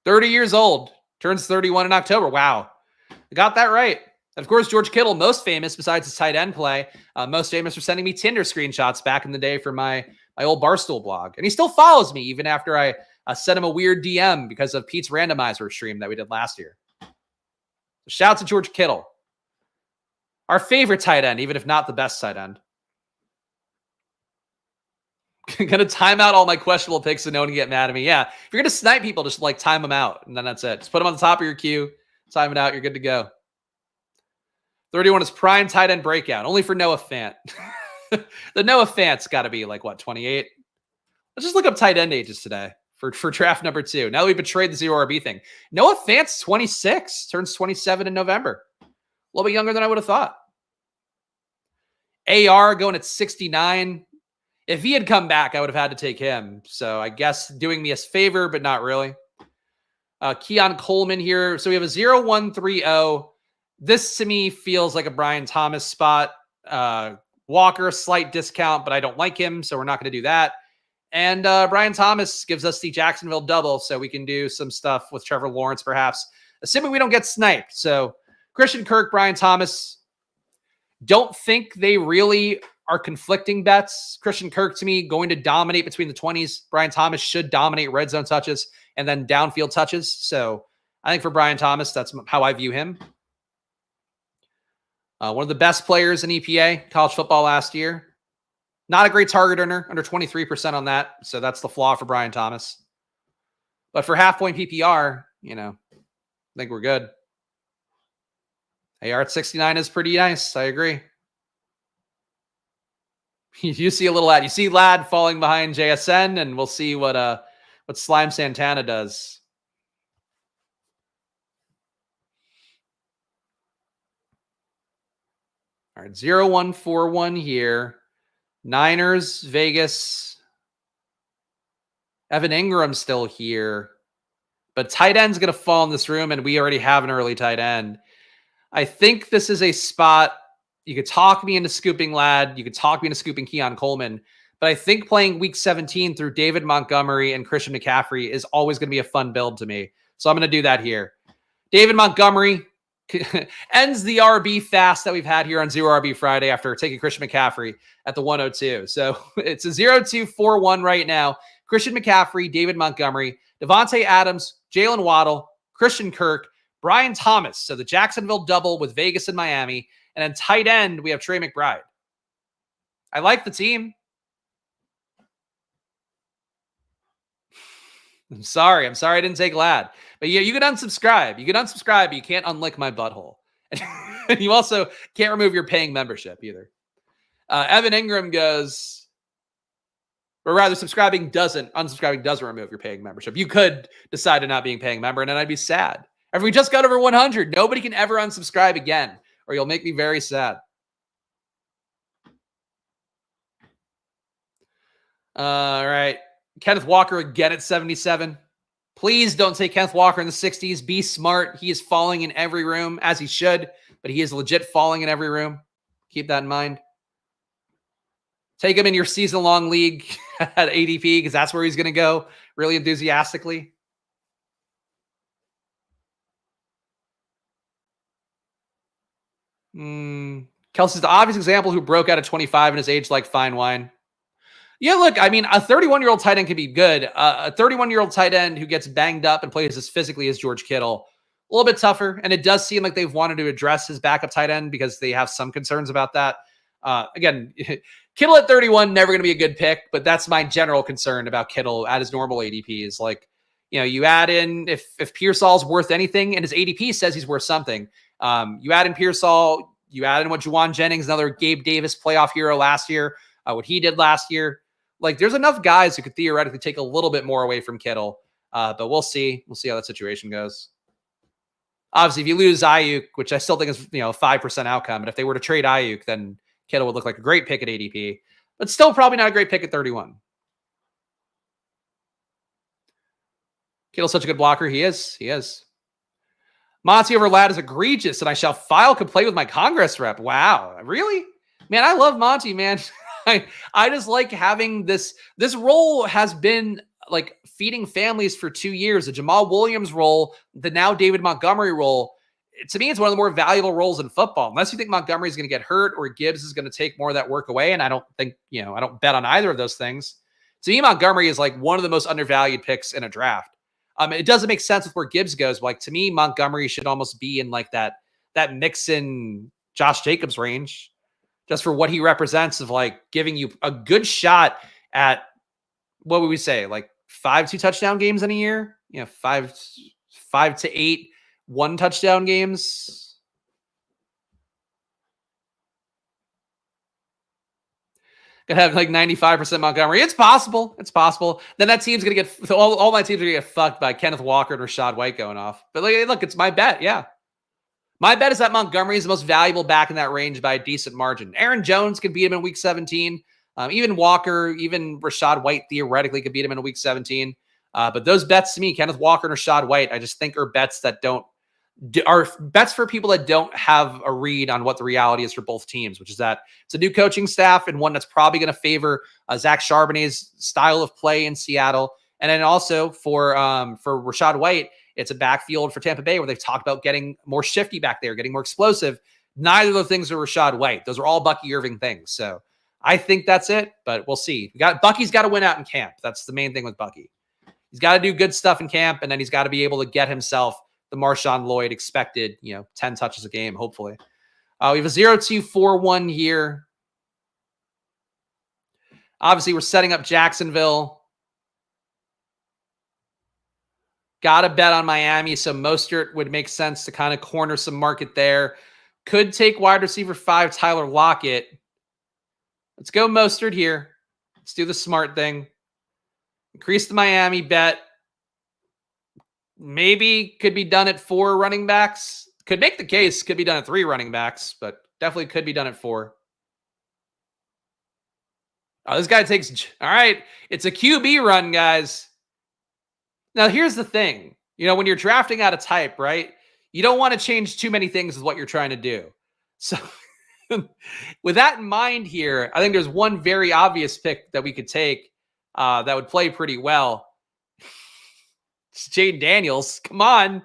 30 years old. Turns 31 in October. Wow. I got that right. And of course, George Kittle, most famous besides his tight end play, most famous for sending me Tinder screenshots back in the day for my old Barstool blog. And he still follows me even after I sent him a weird DM because of Pete's randomizer stream that we did last year. So shout out to George Kittle. Our favorite tight end, even if not the best tight end. Gonna time out all my questionable picks so no one can get mad at me. Yeah, if you're gonna snipe people, just like time them out, and then that's it. Just put them on the top of your queue, time it out, you're good to go. 31 is prime tight end breakout, only for Noah Fant. The Noah Fant's got to be like, what, 28? Let's just look up tight end ages today for draft number 2. Now that we betrayed the HeroRB thing. Noah Fant's 26, turns 27 in November. A little bit younger than I would have thought. AR going at 69. If he had come back, I would have had to take him. So I guess doing me a favor, but not really. Keon Coleman here. So we have a 0-1-3-0. This to me feels like a Brian Thomas spot. Walker, slight discount, but I don't like him, so we're not going to do that. And Brian Thomas gives us the Jacksonville double, so we can do some stuff with Trevor Lawrence, perhaps, assuming we don't get sniped. So Christian Kirk, Brian Thomas, don't think they really are conflicting bets. Christian Kirk, to me, going to dominate between the 20s. Brian Thomas should dominate red zone touches and then downfield touches. So I think for Brian Thomas, that's how I view him. One of the best players in EPA, college football last year. Not a great target earner, under 23% on that. So that's the flaw for Brian Thomas. But for half-point PPR, I think we're good. AR at 69 is pretty nice. I agree. You see a little lad. You see lad falling behind JSN, and we'll see what Slime Santana does. All right, 0-1-4-1 here. Niners, Vegas. Evan Ingram still here. But tight end's going to fall in this room, and we already have an early tight end. I think this is a spot you could talk me into scooping Lad. You could talk me into scooping Keon Coleman. But I think playing week 17 through David Montgomery and Christian McCaffrey is always going to be a fun build to me. So I'm going to do that here. David Montgomery ends the RB fast that we've had here on HeroRB Friday after taking Christian McCaffrey at the 102. So it's a 0-2-4-1 right now. Christian McCaffrey, David Montgomery, Devontae Adams, Jalen Waddle, Christian Kirk, Brian Thomas. So the Jacksonville double with Vegas and Miami. And then tight end, we have Trey McBride. I like the team. I'm sorry I didn't take Lad. But yeah, you can unsubscribe. You can unsubscribe, but you can't unlick my butthole. And you also can't remove your paying membership either. Evan Ingram goes, or rather unsubscribing doesn't remove your paying membership. You could decide to not being a paying member, and then I'd be sad. If we just got over 100, nobody can ever unsubscribe again, or you'll make me very sad. All right. Kenneth Walker again at 77. Please don't take Kenneth Walker in the 60s. Be smart. He is falling in every room, as he should, but he is legit falling in every room. Keep that in mind. Take him in your season-long league at ADP because that's where he's going to go really enthusiastically. Kelsey's the obvious example who broke out at 25 and is aged like fine wine. Yeah, look, I mean, a 31-year-old tight end can be good. A 31-year-old tight end who gets banged up and plays as physically as George Kittle, a little bit tougher. And it does seem like they've wanted to address his backup tight end because they have some concerns about that. Again, Kittle at 31, never going to be a good pick, but that's my general concern about Kittle at his normal ADP is like, you add in, if Pearsall's worth anything and his ADP says he's worth something, you add in Pearsall, you add in what Juwan Jennings, another Gabe Davis playoff hero last year, what he did last year. Like, there's enough guys who could theoretically take a little bit more away from Kittle, but we'll see. We'll see how that situation goes. Obviously, if you lose Ayuk, which I still think is, a 5% outcome, and if they were to trade Ayuk, then Kittle would look like a great pick at ADP, but still probably not a great pick at 31. Kittle's such a good blocker. He is. Monty over Lad is egregious, and I shall file complaint with my Congress rep. Wow. Really? Man, I love Monty, man. I just like having this role has been like feeding families for 2 years. The Jamal Williams role, the now David Montgomery role. to me, it's one of the more valuable roles in football. Unless you think Montgomery is going to get hurt or Gibbs is going to take more of that work away. And I don't think, I don't bet on either of those things. To me, Montgomery is like one of the most undervalued picks in a draft. It doesn't make sense with where Gibbs goes. But like, to me, Montgomery should almost be in like that Mixon, Josh Jacobs range, just for what he represents of like giving you a good shot at, what would we say, like 5 2-touchdown games in a year? 5 to 8 1-touchdown games. Gonna have like 95% Montgomery. It's possible. It's possible. Then that team's gonna get all my teams are gonna get fucked by Kenneth Walker and Rachaad White going off. But look, it's my bet. Yeah. My bet is that Montgomery is the most valuable back in that range by a decent margin. Aaron Jones could beat him in week 17. Even Walker, even Rachaad White theoretically could beat him in week 17. But those bets to me, Kenneth Walker and Rachaad White, I just think are bets that are bets for people that don't have a read on what the reality is for both teams, which is that it's a new coaching staff and one that's probably going to favor Zach Charbonnet's style of play in Seattle. And then also for Rachaad White, it's a backfield for Tampa Bay where they've talked about getting more shifty back there, getting more explosive. Neither of those things are Rachaad White. Those are all Bucky Irving things. So I think that's it, but we'll see. Bucky's got to win out in camp. That's the main thing with Bucky. He's got to do good stuff in camp, and then he's got to be able to get himself the Marshawn Lloyd expected, 10 touches a game, hopefully. We have a 0-2-4-1 here. Obviously, we're setting up Jacksonville. Got to bet on Miami, so Mostert would make sense to kind of corner some market there. Could take wide receiver 5, Tyler Lockett. Let's go Mostert here. Let's do the smart thing. Increase the Miami bet. Maybe could be done at 4 running backs. Could make the case. Could be done at 3 running backs, but definitely could be done at 4. Oh, this guy takes... All right. It's a QB run, guys. Now, here's the thing. When you're drafting out a type, right? You don't want to change too many things with what you're trying to do. So with that in mind here, I think there's one very obvious pick that we could take that would play pretty well. It's Jaden Daniels. Come on.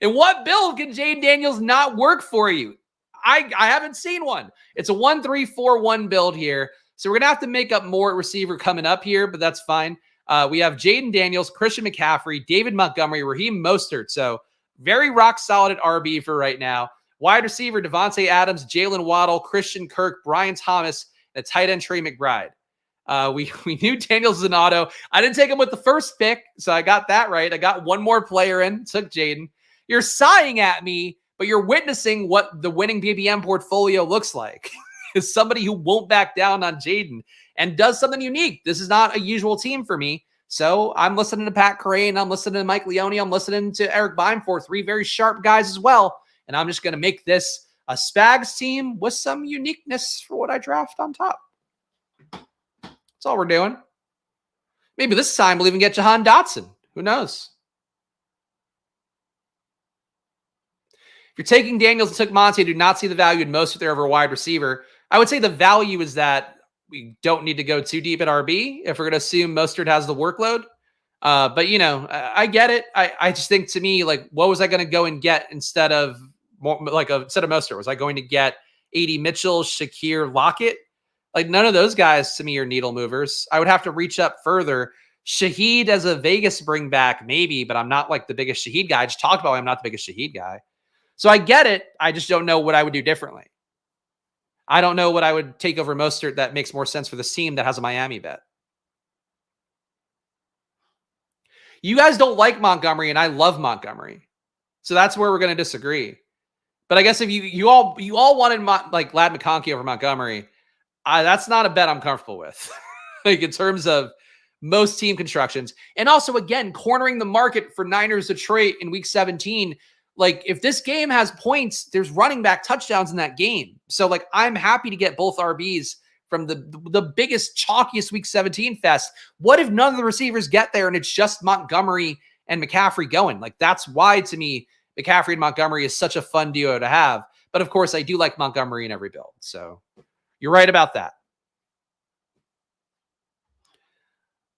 In what build can Jaden Daniels not work for you? I haven't seen one. It's a 1-3-4-1 build here. So we're going to have to make up more at receiver coming up here, but that's fine. We have Jaden Daniels, Christian McCaffrey, David Montgomery, Raheem Mostert. So very rock solid at RB for right now. Wide receiver, Devontae Adams, Jalen Waddle, Christian Kirk, Brian Thomas, and tight end Trey McBride. We knew Daniels is an auto. I didn't take him with the first pick, so I got that right. I got one more player in, took Jaden. You're sighing at me, but you're witnessing what the winning BBM portfolio looks like. Is somebody who won't back down on Jaden and does something unique. This is not a usual team for me. So I'm listening to Pat Crane. I'm listening to Mike Leone. I'm listening to Eric Bimefor, 3 very sharp guys as well. And I'm just going to make this a Spags team with some uniqueness for what I draft on top. That's all we're doing. Maybe this time we'll even get Jahan Dotson. Who knows? If you're taking Daniels and took Monty, I do not see the value in most of their over a wide receiver. I would say the value is that we don't need to go too deep at RB if we're going to assume Mostert has the workload. But, I get it. I just think, to me, like, what was I going to go and get instead of Mostert? Was I going to get A.D. Mitchell, Shakir, Lockett? Like, none of those guys, to me, are needle movers. I would have to reach up further. Shaheed as a Vegas bring back, maybe, but I'm not like the biggest Shaheed guy. I just talked about why I'm not the biggest Shaheed guy. So I get it. I just don't know what I would do differently. I don't know what I would take over Mostert that makes more sense for this team that has a Miami bet. You guys don't like Montgomery, and I love Montgomery. So that's where we're going to disagree. But I guess if you all wanted like Ladd McConkey over Montgomery, that's not a bet I'm comfortable with. Like, in terms of most team constructions. And also, again, cornering the market for Niners Detroit in week 17. Like, if this game has points, there's running back touchdowns in that game. So, like, I'm happy to get both RBs from the biggest, chalkiest week 17 fest. What if none of the receivers get there and it's just Montgomery and McCaffrey going? Like, that's why, to me, McCaffrey and Montgomery is such a fun duo to have. But, of course, I do like Montgomery in every build. So, you're right about that.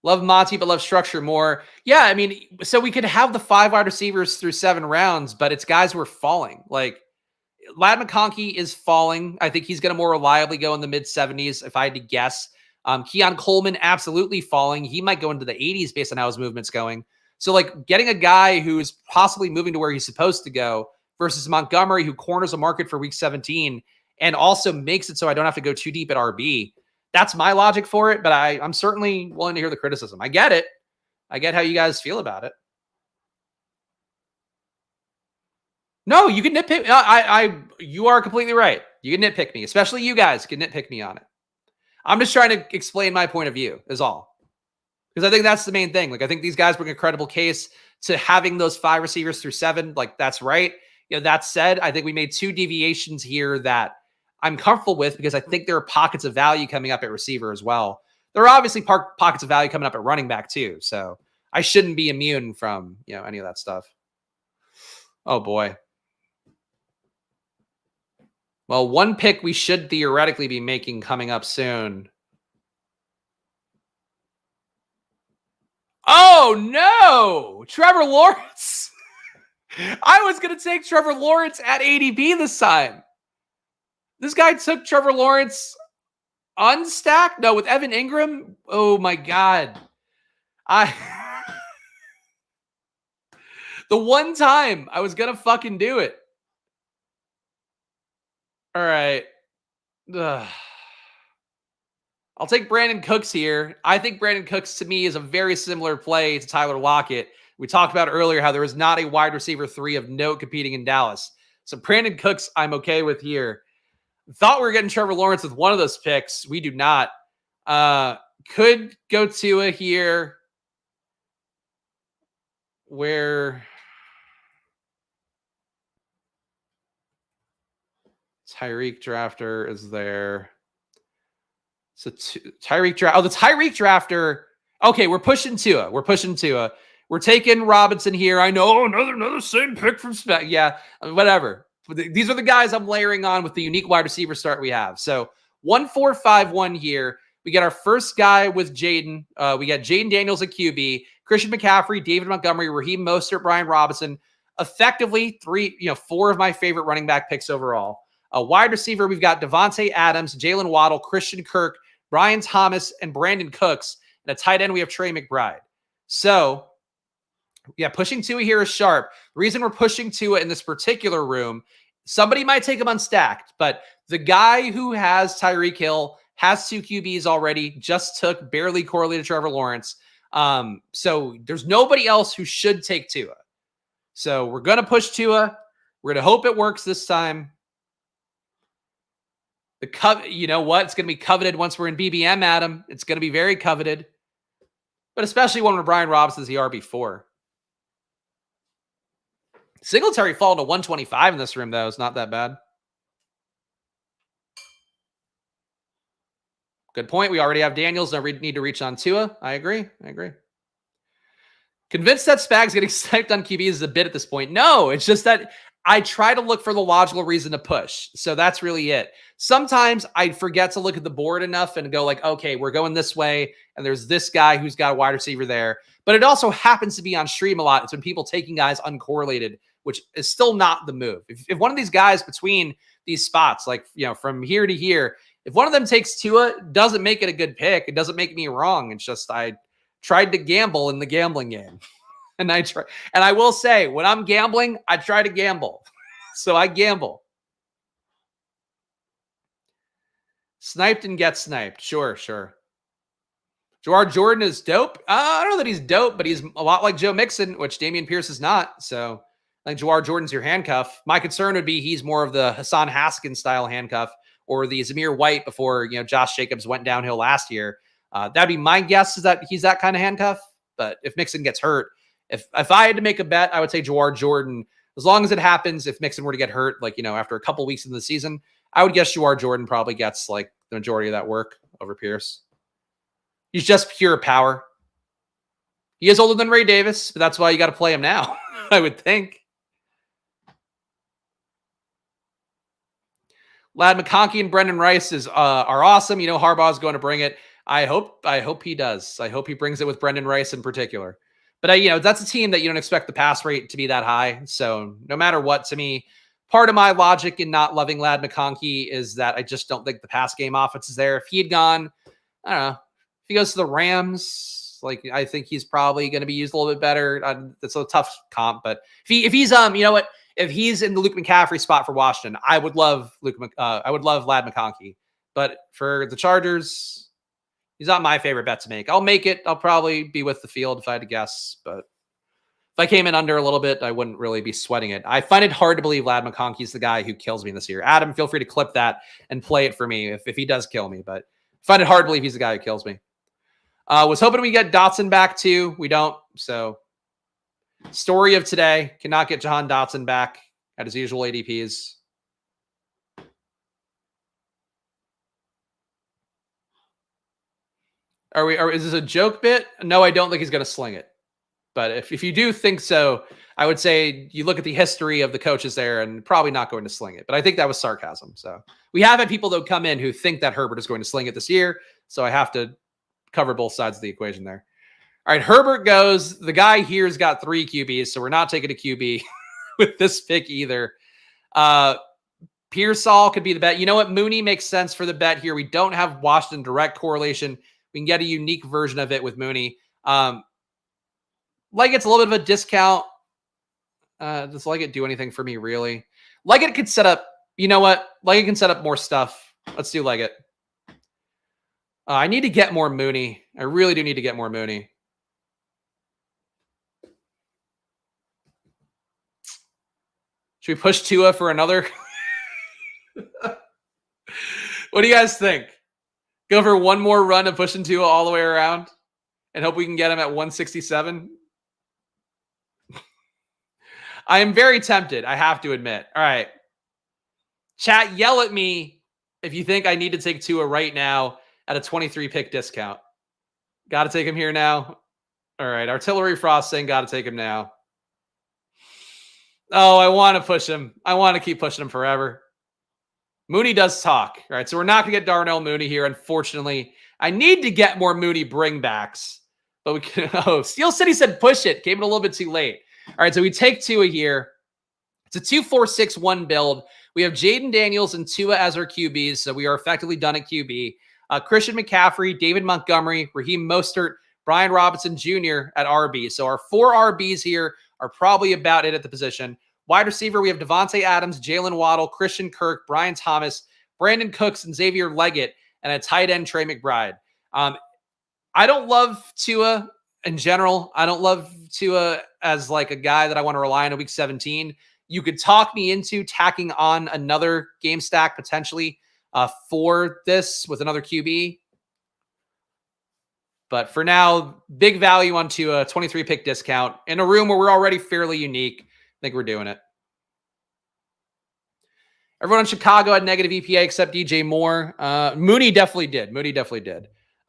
Love Monty, but love structure more. Yeah, I mean, so we could have the 5 wide receivers through 7 rounds, but it's guys who are falling. Like, Ladd McConkey is falling. I think he's going to more reliably go in the mid-70s, if I had to guess. Keon Coleman, absolutely falling. He might go into the 80s based on how his movement's going. So, like, getting a guy who's possibly moving to where he's supposed to go versus Montgomery, who corners a market for week 17 and also makes it so I don't have to go too deep at RB. That's my logic for it, but I'm certainly willing to hear the criticism. I get it. I get how you guys feel about it. No, you can nitpick. You are completely right. You can nitpick me, especially you guys can nitpick me on it. I'm just trying to explain my point of view is all. Because I think that's the main thing. Like, I think these guys bring a credible case to having those 5 receivers through 7. Like, that's right. You know, that said, I think we made 2 deviations here that I'm comfortable with because I think there are pockets of value coming up at receiver as well. There are obviously pockets of value coming up at running back too. So I shouldn't be immune from, you know, any of that stuff. Oh boy. Well, one pick we should theoretically be making coming up soon. Oh no, Trevor Lawrence. I was going to take Trevor Lawrence at ADP this time. This guy took Trevor Lawrence unstacked? No, with Evan Ingram? Oh my God. The one time I was going to fucking do it. All right. Ugh. I'll take Brandon Cooks here. I think Brandon Cooks to me is a very similar play to Tyler Lockett. We talked about earlier how there was not a wide receiver 3 of note competing in Dallas. So Brandon Cooks, I'm okay with here. Thought we were getting Trevor Lawrence with one of those picks. We do not. Could go Tua here. Where Tyreek drafter is there. So Tyreek draft. Oh, the Tyreek drafter. Okay, we're pushing Tua. We're taking Robinson here. I know another same pick from Spags. Yeah, whatever. These are the guys I'm layering on with the unique wide receiver start we have. So 1-4-5-1 here. We get our first guy with Jaden. We got Jaden Daniels at QB, Christian McCaffrey, David Montgomery, Raheem Mostert, Brian Robinson. Effectively 4 of my favorite running back picks overall. A wide receiver, we've got Devontae Adams, Jalen Waddle, Christian Kirk, Brian Thomas, and Brandon Cooks. And a tight end, we have Trey McBride. So, yeah, pushing Tua here is sharp. The reason we're pushing Tua in this particular room, somebody might take him unstacked, but the guy who has Tyreek Hill has 2 QBs already, just took barely correlated Trevor Lawrence. So there's nobody else who should take Tua. So we're going to push Tua. We're going to hope it works this time. You know what? It's going to be coveted once we're in BBM, Adam. It's going to be very coveted. But especially when Brian Robinson's the RB4. Singletary falling to 125 in this room, though. It's not that bad. Good point. We already have Daniels. No need to reach on Tua. I agree. Convinced that Spags getting sniped on QBs is a bit at this point. No, it's just that I try to look for the logical reason to push. So that's really it. Sometimes I forget to look at the board enough and go like, okay, we're going this way. And there's this guy who's got a wide receiver there. But it also happens to be on stream a lot. It's when people taking guys uncorrelated, which is still not the move. If one of these guys between these spots, like, you know, from here to here, if one of them takes Tua, it doesn't make it a good pick. It doesn't make me wrong. It's just I tried to gamble in the gambling game. And I will say, when I'm gambling, I try to gamble. So I gamble. Sniped and get sniped. Sure. Jawar Jordan is dope. I don't know that he's dope, but he's a lot like Joe Mixon, which Dameon Pierce is not. So I think Jawar Jordan's your handcuff. My concern would be he's more of the Hassan Haskins style handcuff or the Zamir White before, you know, Josh Jacobs went downhill last year. That'd be my guess, is that he's that kind of handcuff. But if Mixon gets hurt, if I had to make a bet, I would say Jawar Jordan. As long as it happens, if Mixon were to get hurt, like, you know, after a couple weeks in the season, I would guess Jawar Jordan probably gets like the majority of that work over Pierce. He's just pure power. He is older than Ray Davis, but that's why you got to play him now, I would think. Ladd McConkey and Brendan Rice are awesome. You know, Harbaugh's going to bring it. I hope he does. I hope he brings it with Brendan Rice in particular. But you know, that's a team that you don't expect the pass rate to be that high. So no matter what, to me, part of my logic in not loving Ladd McConkey is that I just don't think the pass game offense is there. If he had gone, I don't know, if he goes to the Rams, like I think he's probably going to be used a little bit better. It's a tough comp, but if he's you know what, if he's in the Luke McCaffrey spot for Washington, I would love I would love Ladd McConkey. But for the Chargers, he's not my favorite bet to make. I'll make it. I'll probably be with the field if I had to guess. But if I came in under a little bit, I wouldn't really be sweating it. I find it hard to believe Ladd McConkey is the guy who kills me this year. Adam, feel free to clip that and play it for me if he does kill me. But I find it hard to believe he's the guy who kills me. Was hoping we get Dotson back too. We don't. So story of today, cannot get Jahan Dotson back at his usual ADPs. Is this a joke bit? No, I don't think he's going to sling it. But if you do think so, I would say you look at the history of the coaches there and probably not going to sling it. But I think that was sarcasm. So we have had people, though, come in who think that Herbert is going to sling it this year. So I have to cover both sides of the equation there. All right, Herbert goes. The guy here's got 3 QBs, so we're not taking a QB with this pick either. Pearsall could be the bet. You know what? Mooney makes sense for the bet here. We don't have Washington direct correlation. We can get a unique version of it with Mooney. Like it's a little bit of a discount. Does Leggett do anything for me, really? Leggett could set up, you know what? Leggett can set up more stuff. Let's do Leggett. I need to get more Mooney. I really do need to get more Mooney. Should we push Tua for another? What do you guys think? Go for one more run of pushing Tua all the way around and hope we can get him at 167? I am very tempted, I have to admit. All right. Chat, yell at me if you think I need to take Tua right now at a 23-pick discount. Got to take him here now. All right. Artillery Frost saying got to take him now. Oh, I want to push him. I want to keep pushing him forever. Mooney does talk. All right, so we're not going to get Darnell Mooney here, unfortunately. I need to get more Mooney bringbacks. But we can. Oh, Steel City said push it. Came in a little bit too late. All right, so we take Tua here. It's a 2-4-6-1 build. We have Jaden Daniels and Tua as our QBs, so we are effectively done at QB. Christian McCaffrey, David Montgomery, Raheem Mostert, Brian Robinson Jr. at RB. So our 4 RBs here are probably about it at the position. Wide receiver, we have Devontae Adams, Jalen Waddle, Christian Kirk, Brian Thomas, Brandon Cooks, and Xavier Leggett, and a tight end, Trey McBride. I don't love Tua in general. I don't love Tua as like a guy that I want to rely on in Week 17. You could talk me into tacking on another game stack potentially for this with another QB. But for now, big value on Tua, 23-pick discount in a room where we're already fairly unique. I think we're doing it. Everyone in Chicago had negative EPA except DJ Moore. Mooney definitely did.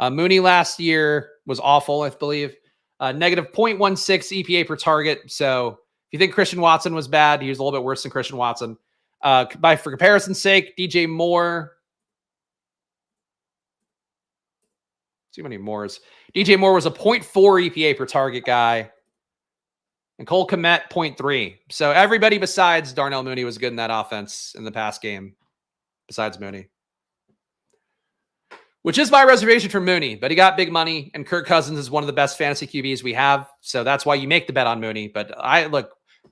Mooney last year was awful, I believe. Negative 0.16 EPA per target. So if you think Christian Watson was bad, he was a little bit worse than Christian Watson. For comparison's sake, DJ Moore. Too many Moores. DJ Moore was a 0.4 EPA per target guy. And Cole Kmet, 0.3. So everybody besides Darnell Mooney was good in that offense in the past game, besides Mooney. Which is my reservation for Mooney, but he got big money, and Kirk Cousins is one of the best fantasy QBs we have. So that's why you make the bet on Mooney. But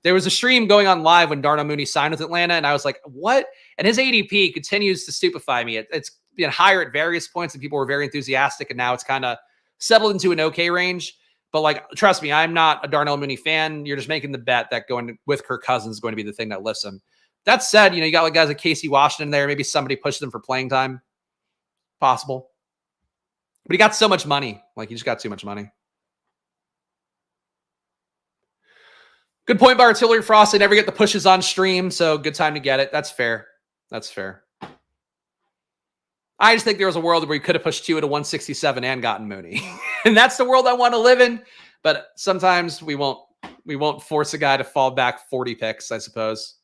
there was a stream going on live when Darnell Mooney signed with Atlanta, and I was like, what? And his ADP continues to stupefy me. It's been higher at various points, and people were very enthusiastic, and now it's kind of settled into an okay range. But trust me, I'm not a Darnell Mooney fan. You're just making the bet that going with Kirk Cousins is going to be the thing that lifts him. That said, you got guys like Casey Washington there. Maybe somebody pushed them for playing time. Possible. But he got so much money. He just got too much money. Good point by Artillery Frost. They never get the pushes on stream, so good time to get it. That's fair. I just think there was a world where we could have pushed Tua to 167 and gotten Mooney. And that's the world I want to live in. But sometimes we won't force a guy to fall back 40 picks, I suppose.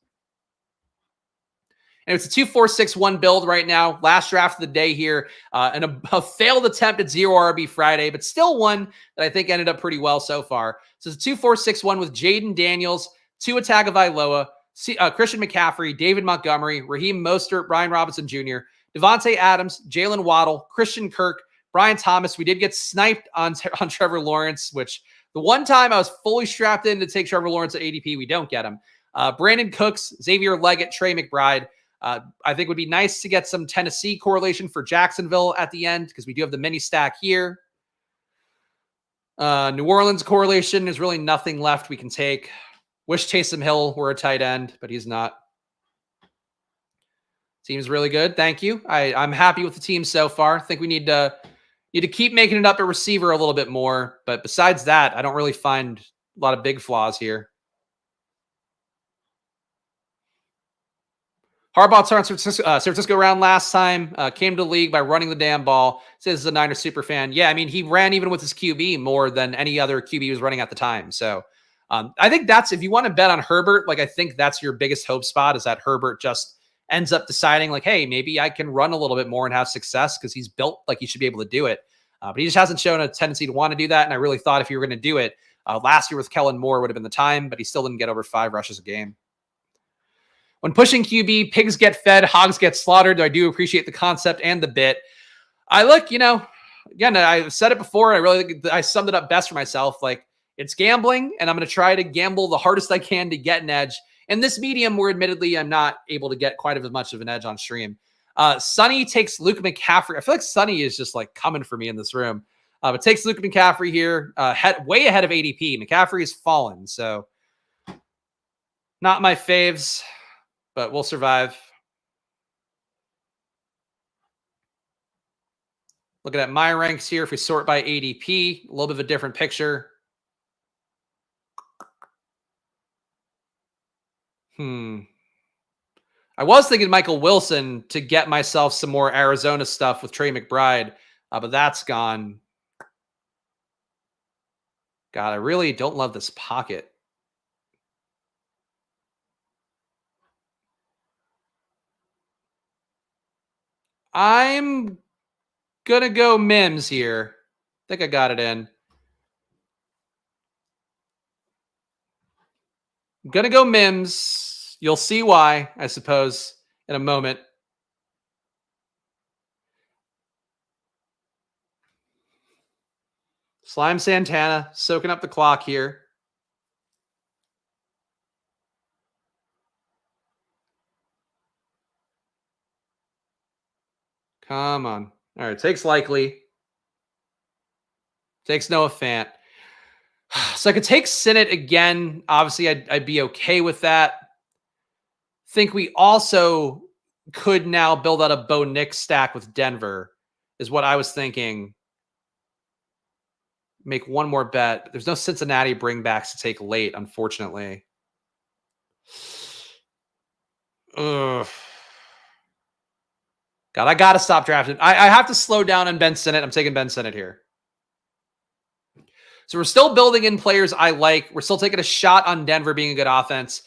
And it's a 2-4-6-1 build right now. Last draft of the day here. And a failed attempt at 0RB Friday, but still one that I think ended up pretty well so far. So it's a 2-4-6-1 with Jaden Daniels, Tua Tagovailoa, Christian McCaffrey, David Montgomery, Raheem Mostert, Brian Robinson Jr., Devontae Adams, Jalen Waddle, Christian Kirk, Brian Thomas. We did get sniped on Trevor Lawrence, which the one time I was fully strapped in to take Trevor Lawrence at ADP, we don't get him. Brandon Cooks, Xavier Leggett, Trey McBride. I think it would be nice to get some Tennessee correlation for Jacksonville at the end because we do have the mini stack here. New Orleans correlation. There's really nothing left we can take. Wish Taysom Hill were a tight end, but he's not. Team's really good. Thank you. I'm happy with the team so far. I think we need to keep making it up at receiver a little bit more. But besides that, I don't really find a lot of big flaws here. Harbaugh turned San Francisco around last time, came to the league by running the damn ball. Says he's a Niners super fan. Yeah, I mean, he ran even with his QB more than any other QB he was running at the time. So I think that's, if you want to bet on Herbert, like I think that's your biggest hope spot is that Herbert just ends up deciding like, hey, maybe I can run a little bit more and have success because he's built like he should be able to do it. But he just hasn't shown a tendency to want to do that. And I really thought if you were going to do it, last year with Kellen Moore would have been the time, but he still didn't get over 5 rushes a game. When pushing QB, pigs get fed, hogs get slaughtered. I do appreciate the concept and the bit. I look, again, I've said it before. I summed it up best for myself. Like, it's gambling, and I'm going to try to gamble the hardest I can to get an edge. And this medium, where admittedly I'm not able to get quite as much of an edge on stream. Sonny takes Luke McCaffrey. I feel like Sonny is just like coming for me in this room. But takes Luke McCaffrey here, way ahead of ADP. McCaffrey has fallen, so not my faves. But we'll survive. Looking at my ranks here, if we sort by ADP, a little bit of a different picture. I was thinking Michael Wilson to get myself some more Arizona stuff with Trey McBride, but that's gone. God, I really don't love this pocket. I'm going to go Mims here. I think I got it in. I'm going to go Mims. You'll see why, I suppose, in a moment. Slime Santana soaking up the clock here. Come on. All right, takes Likely. Takes Noah Fant. So I could take Sinnott again. Obviously, I'd be okay with that. Think we also could now build out a Bo Nix stack with Denver, is what I was thinking. Make one more bet. There's no Cincinnati bringbacks to take late, unfortunately. Ugh. God, I got to stop drafting. I have to slow down on Ben Sinnott. I'm taking Ben Sinnott here. So we're still building in players I like. We're still taking a shot on Denver being a good offense.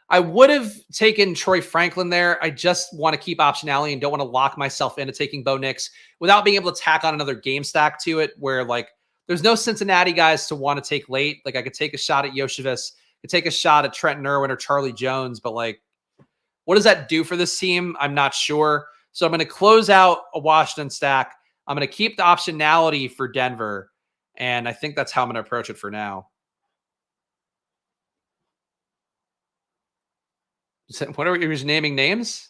I would have taken Troy Franklin there. I just want to keep optionality and don't want to lock myself into taking Bo Nix without being able to tack on another game stack to it where, like, there's no Cincinnati guys to want to take late. Like, I could take a shot at Yoshevich, could take a shot at Trenton Irwin or Charlie Jones, but, like, what does that do for this team? I'm not sure. So I'm going to close out a Washington stack. I'm going to keep the optionality for Denver, and I think that's how I'm going to approach it for now. What are we just naming names?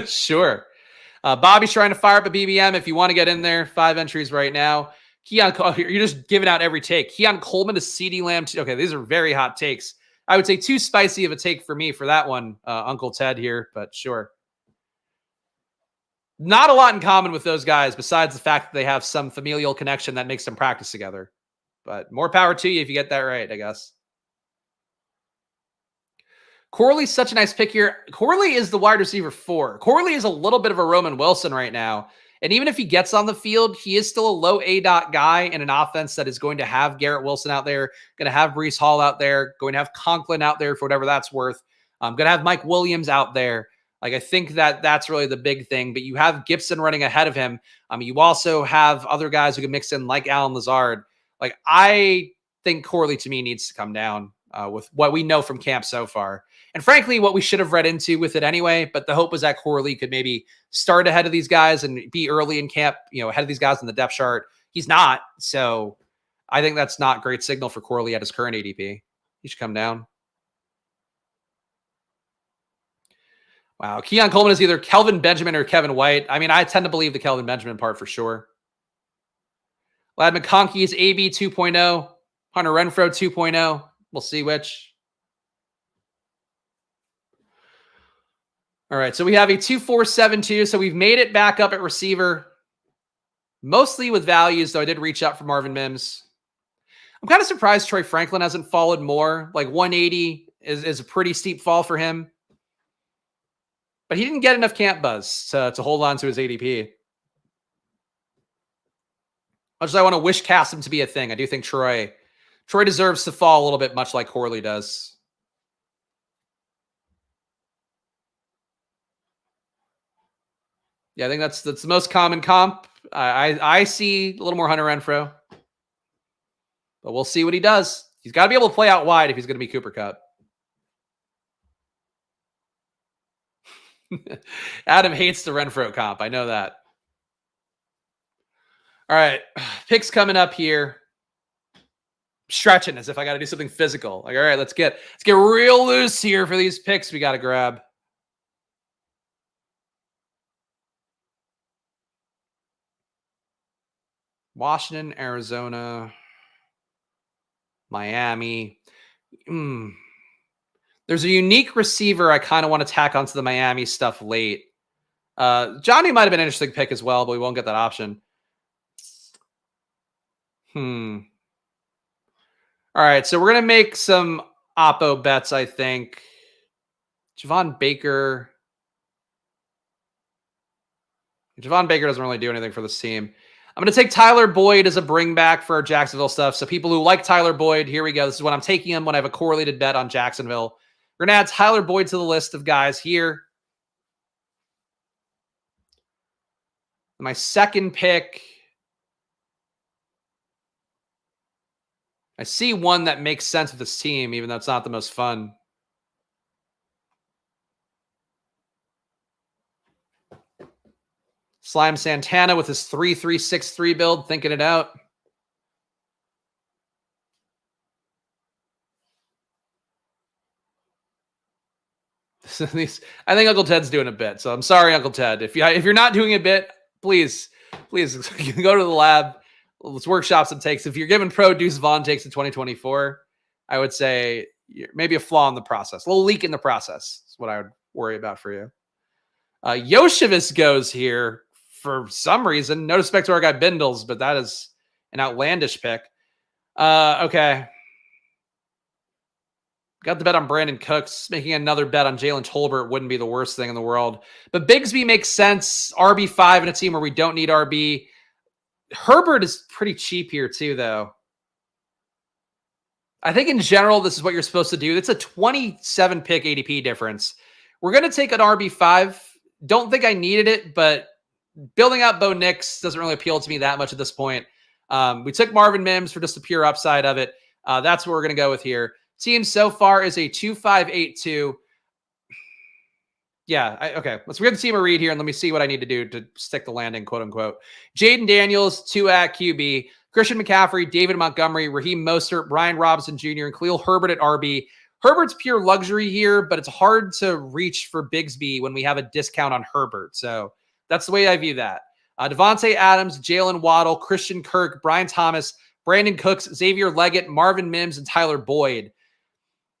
Sure. Bobby's trying to fire up a BBM. If you want to get in there, 5 entries right now. Keon, you're just giving out every take. Keon Coleman to CeeDee Lamb. Okay, these are very hot takes. I would say too spicy of a take for me for that one, Uncle Ted here, but sure. Not a lot in common with those guys besides the fact that they have some familial connection that makes them practice together. But more power to you if you get that right, I guess. Corley's such a nice pick here. Corley is the wide receiver 4. Corley is a little bit of a Roman Wilson right now. And even if he gets on the field, he is still a low A-dot guy in an offense that is going to have Garrett Wilson out there, going to have Breece Hall out there, going to have Conklin out there for whatever that's worth. Going to have Mike Williams out there. Like, I think that that's really the big thing. But you have Gibson running ahead of him. You also have other guys who can mix in, like Alan Lazard. Like, I think Corley, to me, needs to come down with what we know from camp so far. And frankly, what we should have read into with it anyway. But the hope was that Corley could maybe start ahead of these guys and be early in camp, ahead of these guys in the depth chart. He's not. So I think that's not great signal for Corley at his current ADP. He should come down. Wow. Keon Coleman is either Kelvin Benjamin or Kevin White. I mean, I tend to believe the Kelvin Benjamin part for sure. Lad McConkey is AB 2.0. Hunter Renfrow 2.0. We'll see which. All right. So we have a 2-4-7-2. So we've made it back up at receiver. Mostly with values, though I did reach out for Marvin Mims. I'm kind of surprised Troy Franklin hasn't followed more. Like 180 is a pretty steep fall for him. But he didn't get enough camp buzz to hold on to his ADP. Much as I want to wish cast him to be a thing, I do think Troy deserves to fall a little bit, much like Corley does. Yeah, I think that's the most common comp. I see a little more Hunter Renfrow. But we'll see what he does. He's got to be able to play out wide if he's going to be Cooper Kupp. Adam hates the Renfrow comp. I know that. All right. Picks coming up here. Stretching as if I got to do something physical. Like, all right, let's get real loose here for these picks we got to grab. Washington, Arizona, Miami. There's a unique receiver I kind of want to tack onto the Miami stuff late. Johnny might have been an interesting pick as well, but we won't get that option. All right, so we're going to make some Oppo bets, I think. Javon Baker. Javon Baker doesn't really do anything for this team. I'm going to take Tyler Boyd as a bring back for our Jacksonville stuff. So people who like Tyler Boyd, here we go. This is when I'm taking him when I have a correlated bet on Jacksonville. We're going to add Tyler Boyd to the list of guys here. My second pick. I see one that makes sense with this team, even though it's not the most fun. Slime Santana with his 3-3-6-3 build, thinking it out. I think Uncle Ted's doing a bit, so I'm sorry, Uncle Ted. If you're not doing a bit, please go to the lab. Let's workshop some takes. If you're giving pro Deuce Vaughn takes in 2024, I would say maybe a flaw in the process, a little leak in the process is what I would worry about for you. Yoshivas goes here for some reason. No respect to our guy Bindles, but that is an outlandish pick. Okay. Got the bet on Brandon Cooks. Making another bet on Jalen Tolbert wouldn't be the worst thing in the world. But Bigsby makes sense. RB5 in a team where we don't need RB. Herbert is pretty cheap here too, though. I think in general, this is what you're supposed to do. It's a 27 pick ADP difference. We're going to take an RB5. Don't think I needed it, but building out Bo Nix doesn't really appeal to me that much at this point. We took Marvin Mims for just the pure upside of it. That's what we're going to go with here. Team so far is a 2-5-8-2. Yeah, okay. Let's give the team a read here and let me see what I need to do to stick the landing, quote unquote. Jaden Daniels, 2 at QB. Christian McCaffrey, David Montgomery, Raheem Mostert, Brian Robinson Jr., and Khalil Herbert at RB. Herbert's pure luxury here, but it's hard to reach for Bigsby when we have a discount on Herbert. So that's the way I view that. Devontae Adams, Jalen Waddle, Christian Kirk, Brian Thomas, Brandon Cooks, Xavier Leggett, Marvin Mims, and Tyler Boyd.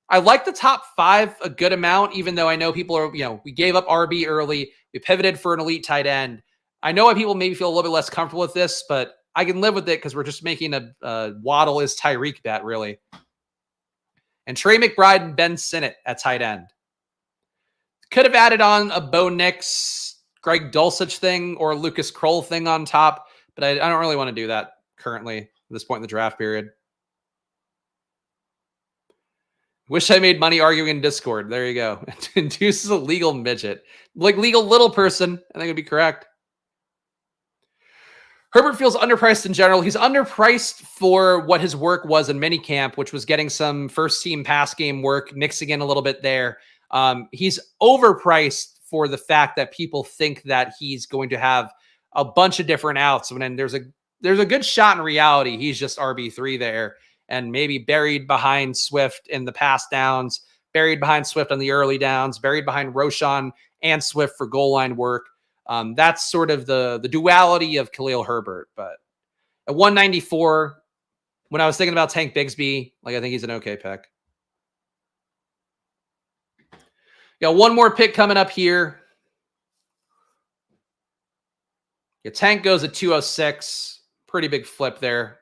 I like the top 5 a good amount, even though I know people are, we gave up RB early. We pivoted for an elite tight end. I know why people maybe feel a little bit less comfortable with this, but I can live with it because we're just making a Waddle is Tyreek bet, really. And Trey McBride and Ben Sinnott at tight end. Could have added on a Bo Nix, Greg Dulcich thing or a Lucas Kroll thing on top, but I don't really want to do that currently at this point in the draft period. Wish I made money arguing in Discord. There you go. Induces a legal midget. Like legal little person, I think it'd be correct. Herbert feels underpriced in general. He's underpriced for what his work was in minicamp, which was getting some first team pass game work, mixing in a little bit there. He's overpriced for the fact that people think that he's going to have a bunch of different outs. When there's a good shot in reality, he's just RB3 there and maybe buried behind Swift in the pass downs, buried behind Swift on the early downs, buried behind Roshan and Swift for goal line work. That's sort of the duality of Khalil Herbert. But at 194, when I was thinking about Tank Bigsby, like I think he's an okay pick. Got one more pick coming up here. Yeah, Tank goes at 206. Pretty big flip there.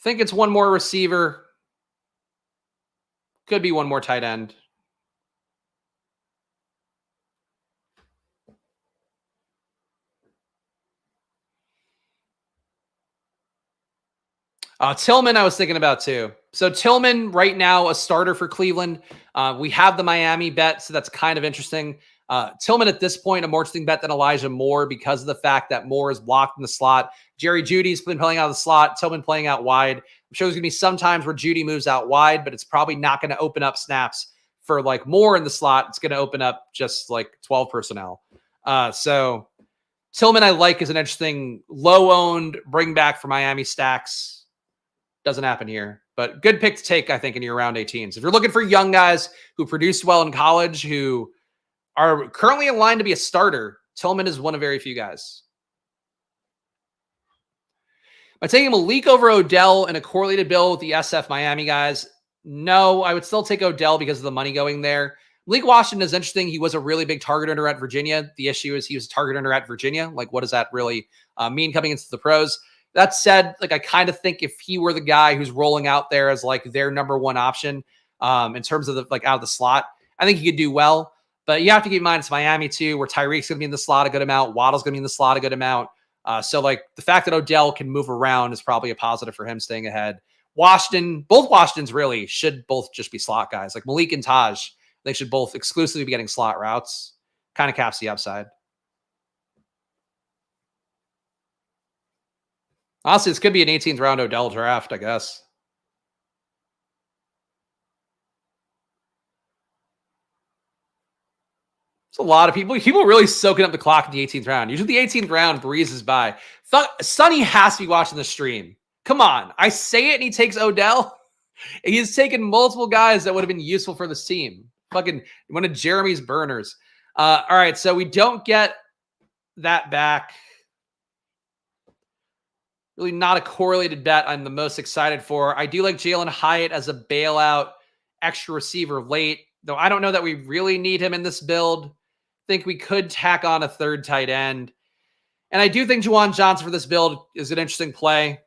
Think it's one more receiver. Could be one more tight end. Tillman, I was thinking about too. So Tillman right now, a starter for Cleveland. We have the Miami bet, so that's kind of interesting. Tillman at this point, a more interesting bet than Elijah Moore because of the fact that Moore is blocked in the slot. Jerry Jeudy's been playing out of the slot. Tillman playing out wide. I'm sure there's going to be some times where Jeudy moves out wide, but it's probably not going to open up snaps for like Moore in the slot. It's going to open up just like 12 personnel. So Tillman I like is an interesting low-owned bring back for Miami stacks. Doesn't happen here, but good pick to take, I think, in your round 18s. If you're looking for young guys who produced well in college, who are currently in line to be a starter, Tillman is one of very few guys. Am I taking Malik over Odell in a correlated bill with the SF Miami guys? No, I would still take Odell because of the money going there. Malik Washington is interesting. He was a really big target earner at Virginia. The issue is he was a target earner at Virginia. Like, what does that really mean coming into the pros? That said, like I kind of think if he were the guy who's rolling out there as like their number one option in terms of the like out of the slot, I think he could do well. But you have to keep in mind it's Miami too, where Tyreek's going to be in the slot a good amount, Waddle's going to be in the slot a good amount. So like the fact that Odell can move around is probably a positive for him staying ahead. Washington, both Washingtons really should both just be slot guys. Like Malik and Taj, they should both exclusively be getting slot routes. Kind of caps the upside. Honestly, this could be an 18th round Odell draft, I guess. It's a lot of people. People really soaking up the clock in the 18th round. Usually the 18th round breezes by. Sonny has to be watching the stream. Come on. I say it and he takes Odell. He's taken multiple guys that would have been useful for this team. Fucking one of Jeremy's burners. All right, so we don't get that back. Really not a correlated bet I'm the most excited for. I do like Jalen Hyatt as a bailout extra receiver late, though I don't know that we really need him in this build. Think we could tack on a third tight end. And I do think Juwan Johnson for this build is an interesting play.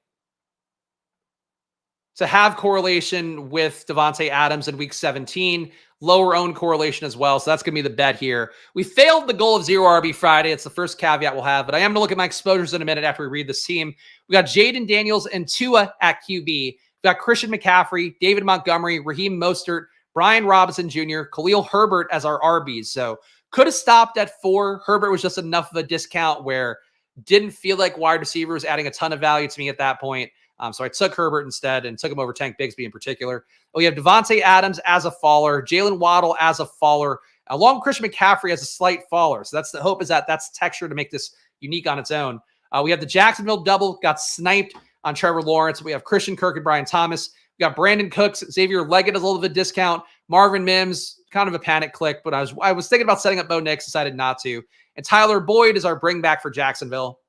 To have correlation with Devontae Adams in week 17, lower own correlation as well. So that's going to be the bet here. We failed the goal of zero RB Friday. It's the first caveat we'll have, but I am going to look at my exposures in a minute after we read this team. We got Jaden Daniels and Tua at QB. We got Christian McCaffrey, David Montgomery, Raheem Mostert, Brian Robinson Jr., Khalil Herbert as our RBs. So could have stopped at 4. Herbert was just enough of a discount where didn't feel like wide receiver was adding a ton of value to me at that point. So I took Herbert instead and took him over Tank Bigsby in particular. We have Devontae Adams as a faller, Jalen Waddle as a faller, along with Christian McCaffrey as a slight faller. So that's the hope, is that that's texture to make this unique on its own. We have the Jacksonville double, got sniped on Trevor Lawrence. We have Christian Kirk and Brian Thomas. We got Brandon Cooks, Xavier Leggett as a little bit of a discount. Marvin Mims, kind of a panic click, but I was thinking about setting up Bo Nix, decided not to. And Tyler Boyd is our bring back for Jacksonville.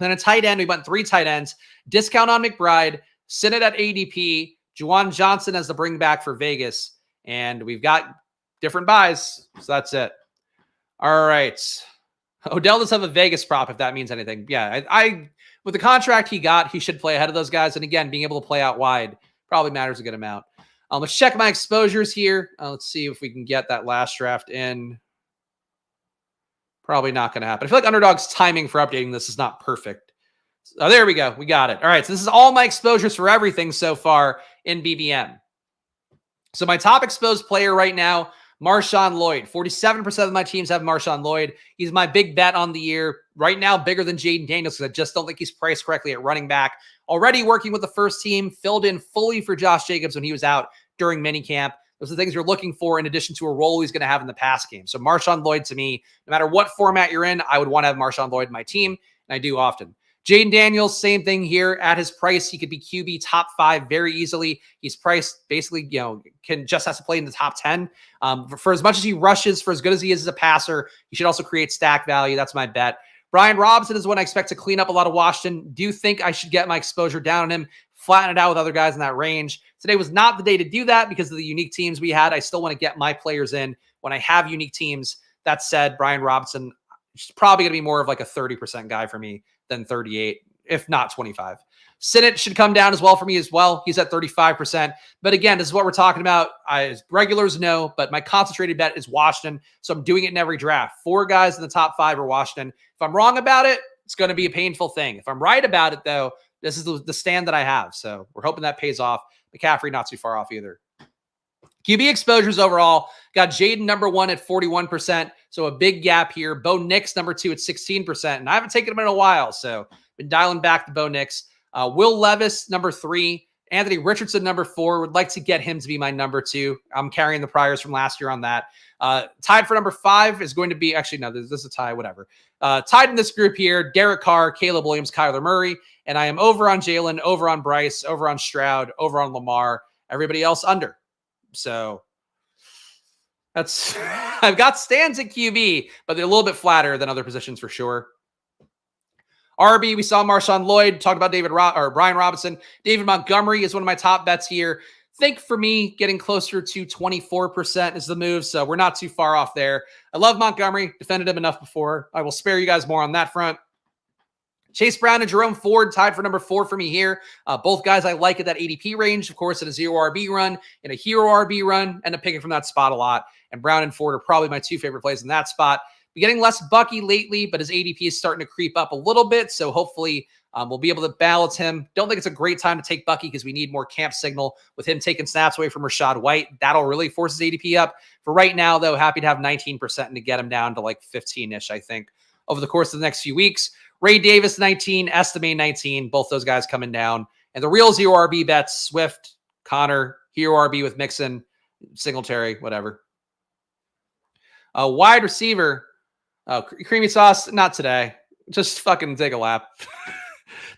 Then a tight end, we went 3 tight ends. Discount on McBride, Sinnott at ADP, Juwan Johnson as the bring back for Vegas. And we've got different buys, so that's it. All right. Odell does have a Vegas prop, if that means anything. Yeah, I with the contract he got, he should play ahead of those guys. And again, being able to play out wide probably matters a good amount. Let's check my exposures here. Let's see if we can get that last draft in. Probably not going to happen. I feel like Underdog's timing for updating this is not perfect. Oh, there we go. We got it. All right. So this is all my exposures for everything so far in BBM. So my top exposed player right now, Marshawn Lloyd. 47% of my teams have Marshawn Lloyd. He's my big bet on the year. Right now, bigger than Jaden Daniels because I just don't think he's priced correctly at running back. Already working with the first team, filled in fully for Josh Jacobs when he was out during minicamp. Those are the things you're looking for in addition to a role he's going to have in the pass game. So Marshawn Lloyd, to me, no matter what format you're in, I would want to have Marshawn Lloyd in my team, and I do often. Jaden Daniels, same thing here. At his price, he could be QB top 5 very easily. He's priced basically, has to play in the top 10. For as much as he rushes, for as good as he is as a passer, he should also create stack value. That's my bet. Brian Robinson is one I expect to clean up a lot of Washington. Do think I should get my exposure down on him, flatten it out with other guys in that range. Today was not the day to do that because of the unique teams we had. I still want to get my players in when I have unique teams. That said, Brian Robinson is probably going to be more of like a 30% guy for me than 38, if not 25. Sinnott should come down as well for me as well. He's at 35%. But again, this is what we're talking about. As regulars know, but my concentrated bet is Washington. So I'm doing it in every draft. 4 guys in the top 5 are Washington. If I'm wrong about it, it's going to be a painful thing. If I'm right about it, though, this is the stand that I have. So we're hoping that pays off. McCaffrey, not too far off either. QB exposures overall, got Jaden number 1 at 41%. So a big gap here. Bo Nix number 2 at 16%. And I haven't taken him in a while. So been dialing back to Bo Nix. Will Levis number 3. Anthony Richardson number 4. Would like to get him to be my number 2. I'm carrying the priors from last year on that. Tied for number 5 is going to be, actually, no, this is a tie, whatever. Tied in this group here, Derek Carr, Caleb Williams, Kyler Murray. And I am over on Jalen, over on Bryce, over on Stroud, over on Lamar. Everybody else under. So that's, I've got stands at QB, but they're a little bit flatter than other positions for sure. RB, we saw Marshawn Lloyd, talked about Brian Robinson. David Montgomery is one of my top bets here. Think for me, getting closer to 24% is the move, so we're not too far off there. I love Montgomery, defended him enough before. I will spare you guys more on that front. Chase Brown and Jerome Ford tied for number 4 for me here. Both guys I like at that ADP range. Of course, in a HeroRB run, in a HeroRB run, end up picking from that spot a lot. And Brown and Ford are probably my 2 favorite plays in that spot. We're getting less Bucky lately, but his ADP is starting to creep up a little bit. So hopefully we'll be able to balance him. Don't think it's a great time to take Bucky because we need more camp signal with him taking snaps away from Rachaad White. That'll really force his ADP up. For right now, though, happy to have 19% and to get him down to like 15-ish, I think, over the course of the next few weeks. Ray Davis, 19, Estime, 19, both those guys coming down. And the real HeroRB bets, Swift, Connor, HeroRB with Mixon, Singletary, whatever. Wide receiver, Creamy Sauce, not today. Just fucking take a lap.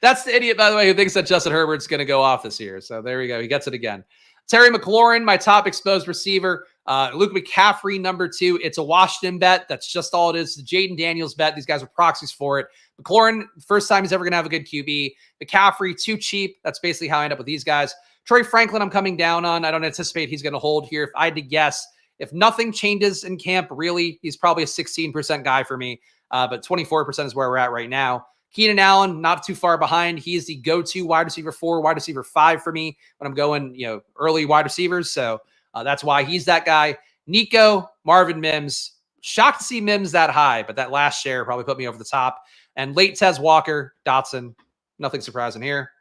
That's the idiot, by the way, who thinks that Justin Herbert's going to go off this year. So there we go. He gets it again. Terry McLaurin, my top exposed receiver. Luke McCaffrey, number 2. It's a Washington bet. That's just all it is. The Jaden Daniels bet. These guys are proxies for it. McLaurin, first time he's ever going to have a good QB. McCaffrey, too cheap. That's basically how I end up with these guys. Troy Franklin, I'm coming down on. I don't anticipate he's going to hold here. If I had to guess, if nothing changes in camp, really, he's probably a 16% guy for me. But 24% is where we're at right now. Keenan Allen, not too far behind. He is the go-to wide receiver 4, wide receiver 5 for me when I'm going, early wide receivers. So that's why he's that guy. Nico, Marvin Mims. Shocked to see Mims that high, but that last share probably put me over the top. And late Tez Walker, Dotson. Nothing surprising here.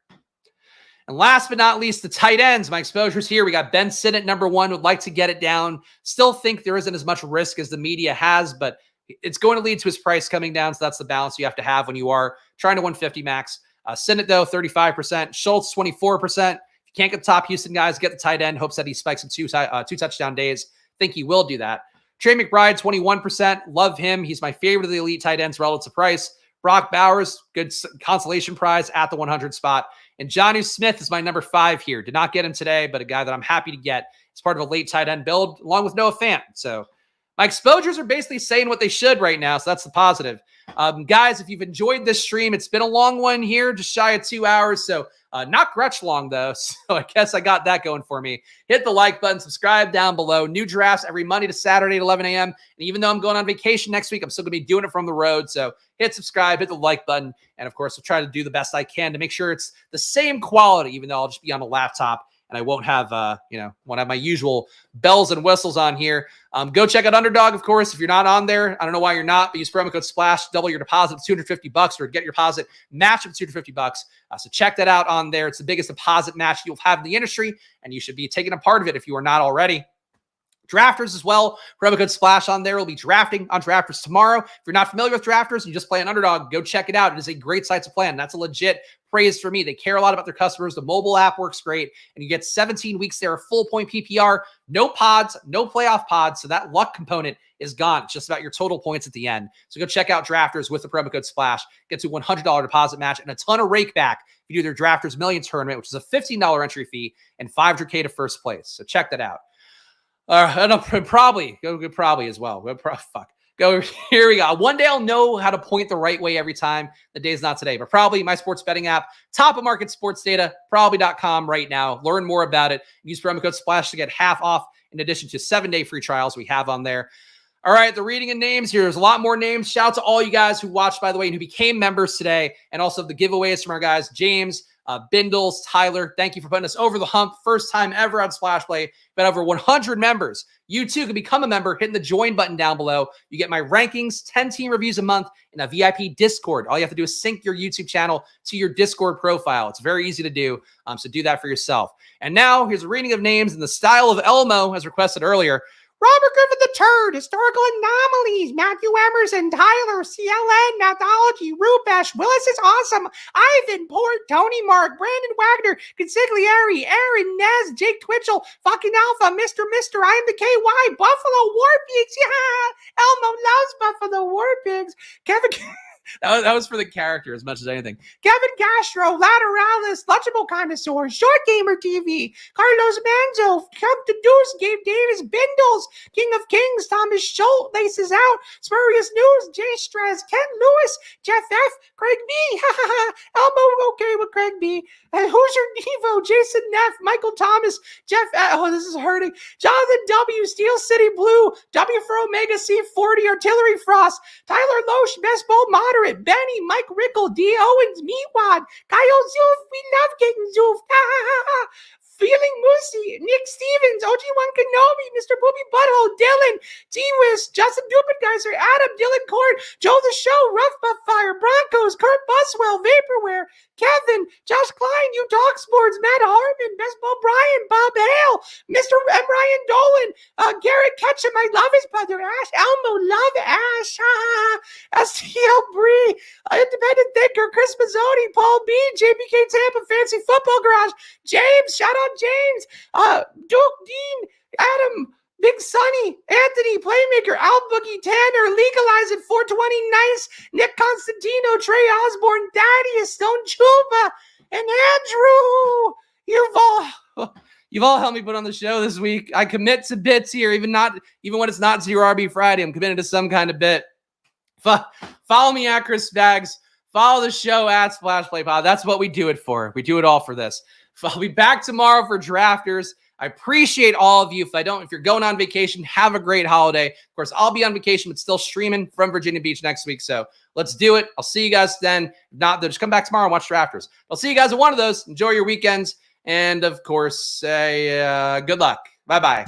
And last but not least, the tight ends. My exposures here. We got Ben Sinnott, number 1. Would like to get it down. Still think there isn't as much risk as the media has, but it's going to lead to his price coming down. So that's the balance you have to have when you are trying to 150 max. Sinnott, though, 35%. Schultz, 24%. If you can't get the top Houston guys, get the tight end. Hopes that he spikes in 2 touchdown days. Think he will do that. Trey McBride, 21%. Love him. He's my favorite of the elite tight ends relative to price. Brock Bowers, good consolation prize at the 100 spot. And Jonnu Smith is my number 5 here. Did not get him today, but a guy that I'm happy to get as part of a late tight end build, along with Noah Fant. So my exposures are basically saying what they should right now, so that's the positive. Guys, if you've enjoyed this stream, it's been a long one here, just shy of 2 hours, so not Gretsch long, though, so I guess I got that going for me. Hit the like button, subscribe down below. New drafts every Monday to Saturday at 11 a.m., and even though I'm going on vacation next week, I'm still going to be doing it from the road, so hit subscribe, hit the like button, and of course, I'll try to do the best I can to make sure it's the same quality, even though I'll just be on a laptop and I won't have, won't have my usual bells and whistles on here. Go check out Underdog, of course. If you're not on there, I don't know why you're not, but use promo code SPLASH, double your deposit to $250, or get your deposit matched with $250. So check that out on there. It's the biggest deposit match you'll have in the industry, and you should be taking a part of it if you are not already. Drafters as well. Promo code SPLASH on there. We'll be drafting on Drafters tomorrow. If you're not familiar with Drafters and you just play an Underdog, go check it out. It is a great site to play on. That's a legit praise for me. They care a lot about their customers. The mobile app works great, and you get 17 weeks there of full point PPR, no pods, no playoff pods, so that luck component is gone. It's just about your total points at the end. So go check out Drafters with the promo code SPLASH. Get to $100 deposit match and a ton of rake back if you do their Drafters Million Tournament, which is a $15 entry fee and $500K to first place. So check that out. Probably as well. Go, here we go. One day I'll know how to point the right way every time. The day's not today, but probably my sports betting app, top of market sports data, probably.com right now. Learn more about it. Use promo code SPLASH to get half off in addition to 7-day free trials we have on there. All right, the reading of names here. There's a lot more names. Shout out to all you guys who watched, by the way, and who became members today, and also the giveaways from our guys, James, Bindles, Tyler. Thank you for putting us over the hump. First time ever on Splash Play. Been over 100 members. You too can become a member, hitting the join button down below. You get my rankings, 10 team reviews a month, and a VIP Discord. All you have to do is sync your YouTube channel to your Discord profile. It's very easy to do, so do that for yourself. And now here's a reading of names in the style of Elmo, as requested earlier. Robert Griffin III, Historical Anomalies, Matthew Emerson, Tyler, CLN, Mathology, Rupesh, Willis is awesome, Ivan, Port, Tony Mark, Brandon Wagner, Consigliere, Aaron, Nez, Jake Twitchell, fucking Alpha, Mr. I am the KY, Buffalo War Pigs, yeah, Elmo loves Buffalo War Pigs, Kevin... That was for the character as much as anything. Kevin Castro, Lateralis, Lunchable Connoisseur, Short Gamer TV, Carlos Manzo, Come to Deuce, Gabe Davis, Bindles, King of Kings, Thomas Schultz, Laces Out, Spurious News, Jay Stress, Ken Lewis, Jeff F, Craig B, Elmo okay with Craig B, and Hoosier Devo, Jason Neff, Michael Thomas, Jeff, oh, this is hurting, Jonathan W, Steel City Blue, W for Omega C40, Artillery Frost, Tyler Loesch, Best Ball Moderate, Benny, Mike Rickle, D. Owens, Meatwad, Kyle Zoof, we love getting Zoof, Feeling Moosey, Nick Stevens, OG1 Kenobi, Mr. Booby Butthole, Dylan, T-Wiz, Justin Dupengeiser, Adam, Dylan Cord, Joe the Show, Rough Buff Fire, Broncos, Kurt Buswell, Vaporware, Kevin, Josh Klein, You Talk Sports, Matt Hartman, Best Ball Brian, Bob Hale, Mr. M. Ryan Dolan, Garrett Ketchum, I love his brother Ash, Elmo, love Ash, STL Bree, Independent Thinker, Chris Mazzoni, Paul B, JBK Tampa, Fancy Football Garage, James, shout out James, Duke Dean, Adam, Big Sonny, Anthony, Playmaker, Al Boogie, Tanner, Legalize It, 420 Nice, Nick Constantino, Trey Osborne, Thaddeus, Stone Chuba, and Andrew. You've all helped me put on the show this week. I commit to bits here, even when it's not HeroRB Friday. I'm committed to some kind of bit. Follow me at Chris Spags. Follow the show at Splash Play Pod. That's what we do it for. We do it all for this. I'll be back tomorrow for Drafters. I appreciate all of you. If you're going on vacation, have a great holiday. Of course, I'll be on vacation, but still streaming from Virginia Beach next week. So let's do it. I'll see you guys then. If not, just come back tomorrow and watch Drafters. I'll see you guys at one of those. Enjoy your weekends. And of course, good luck. Bye-bye.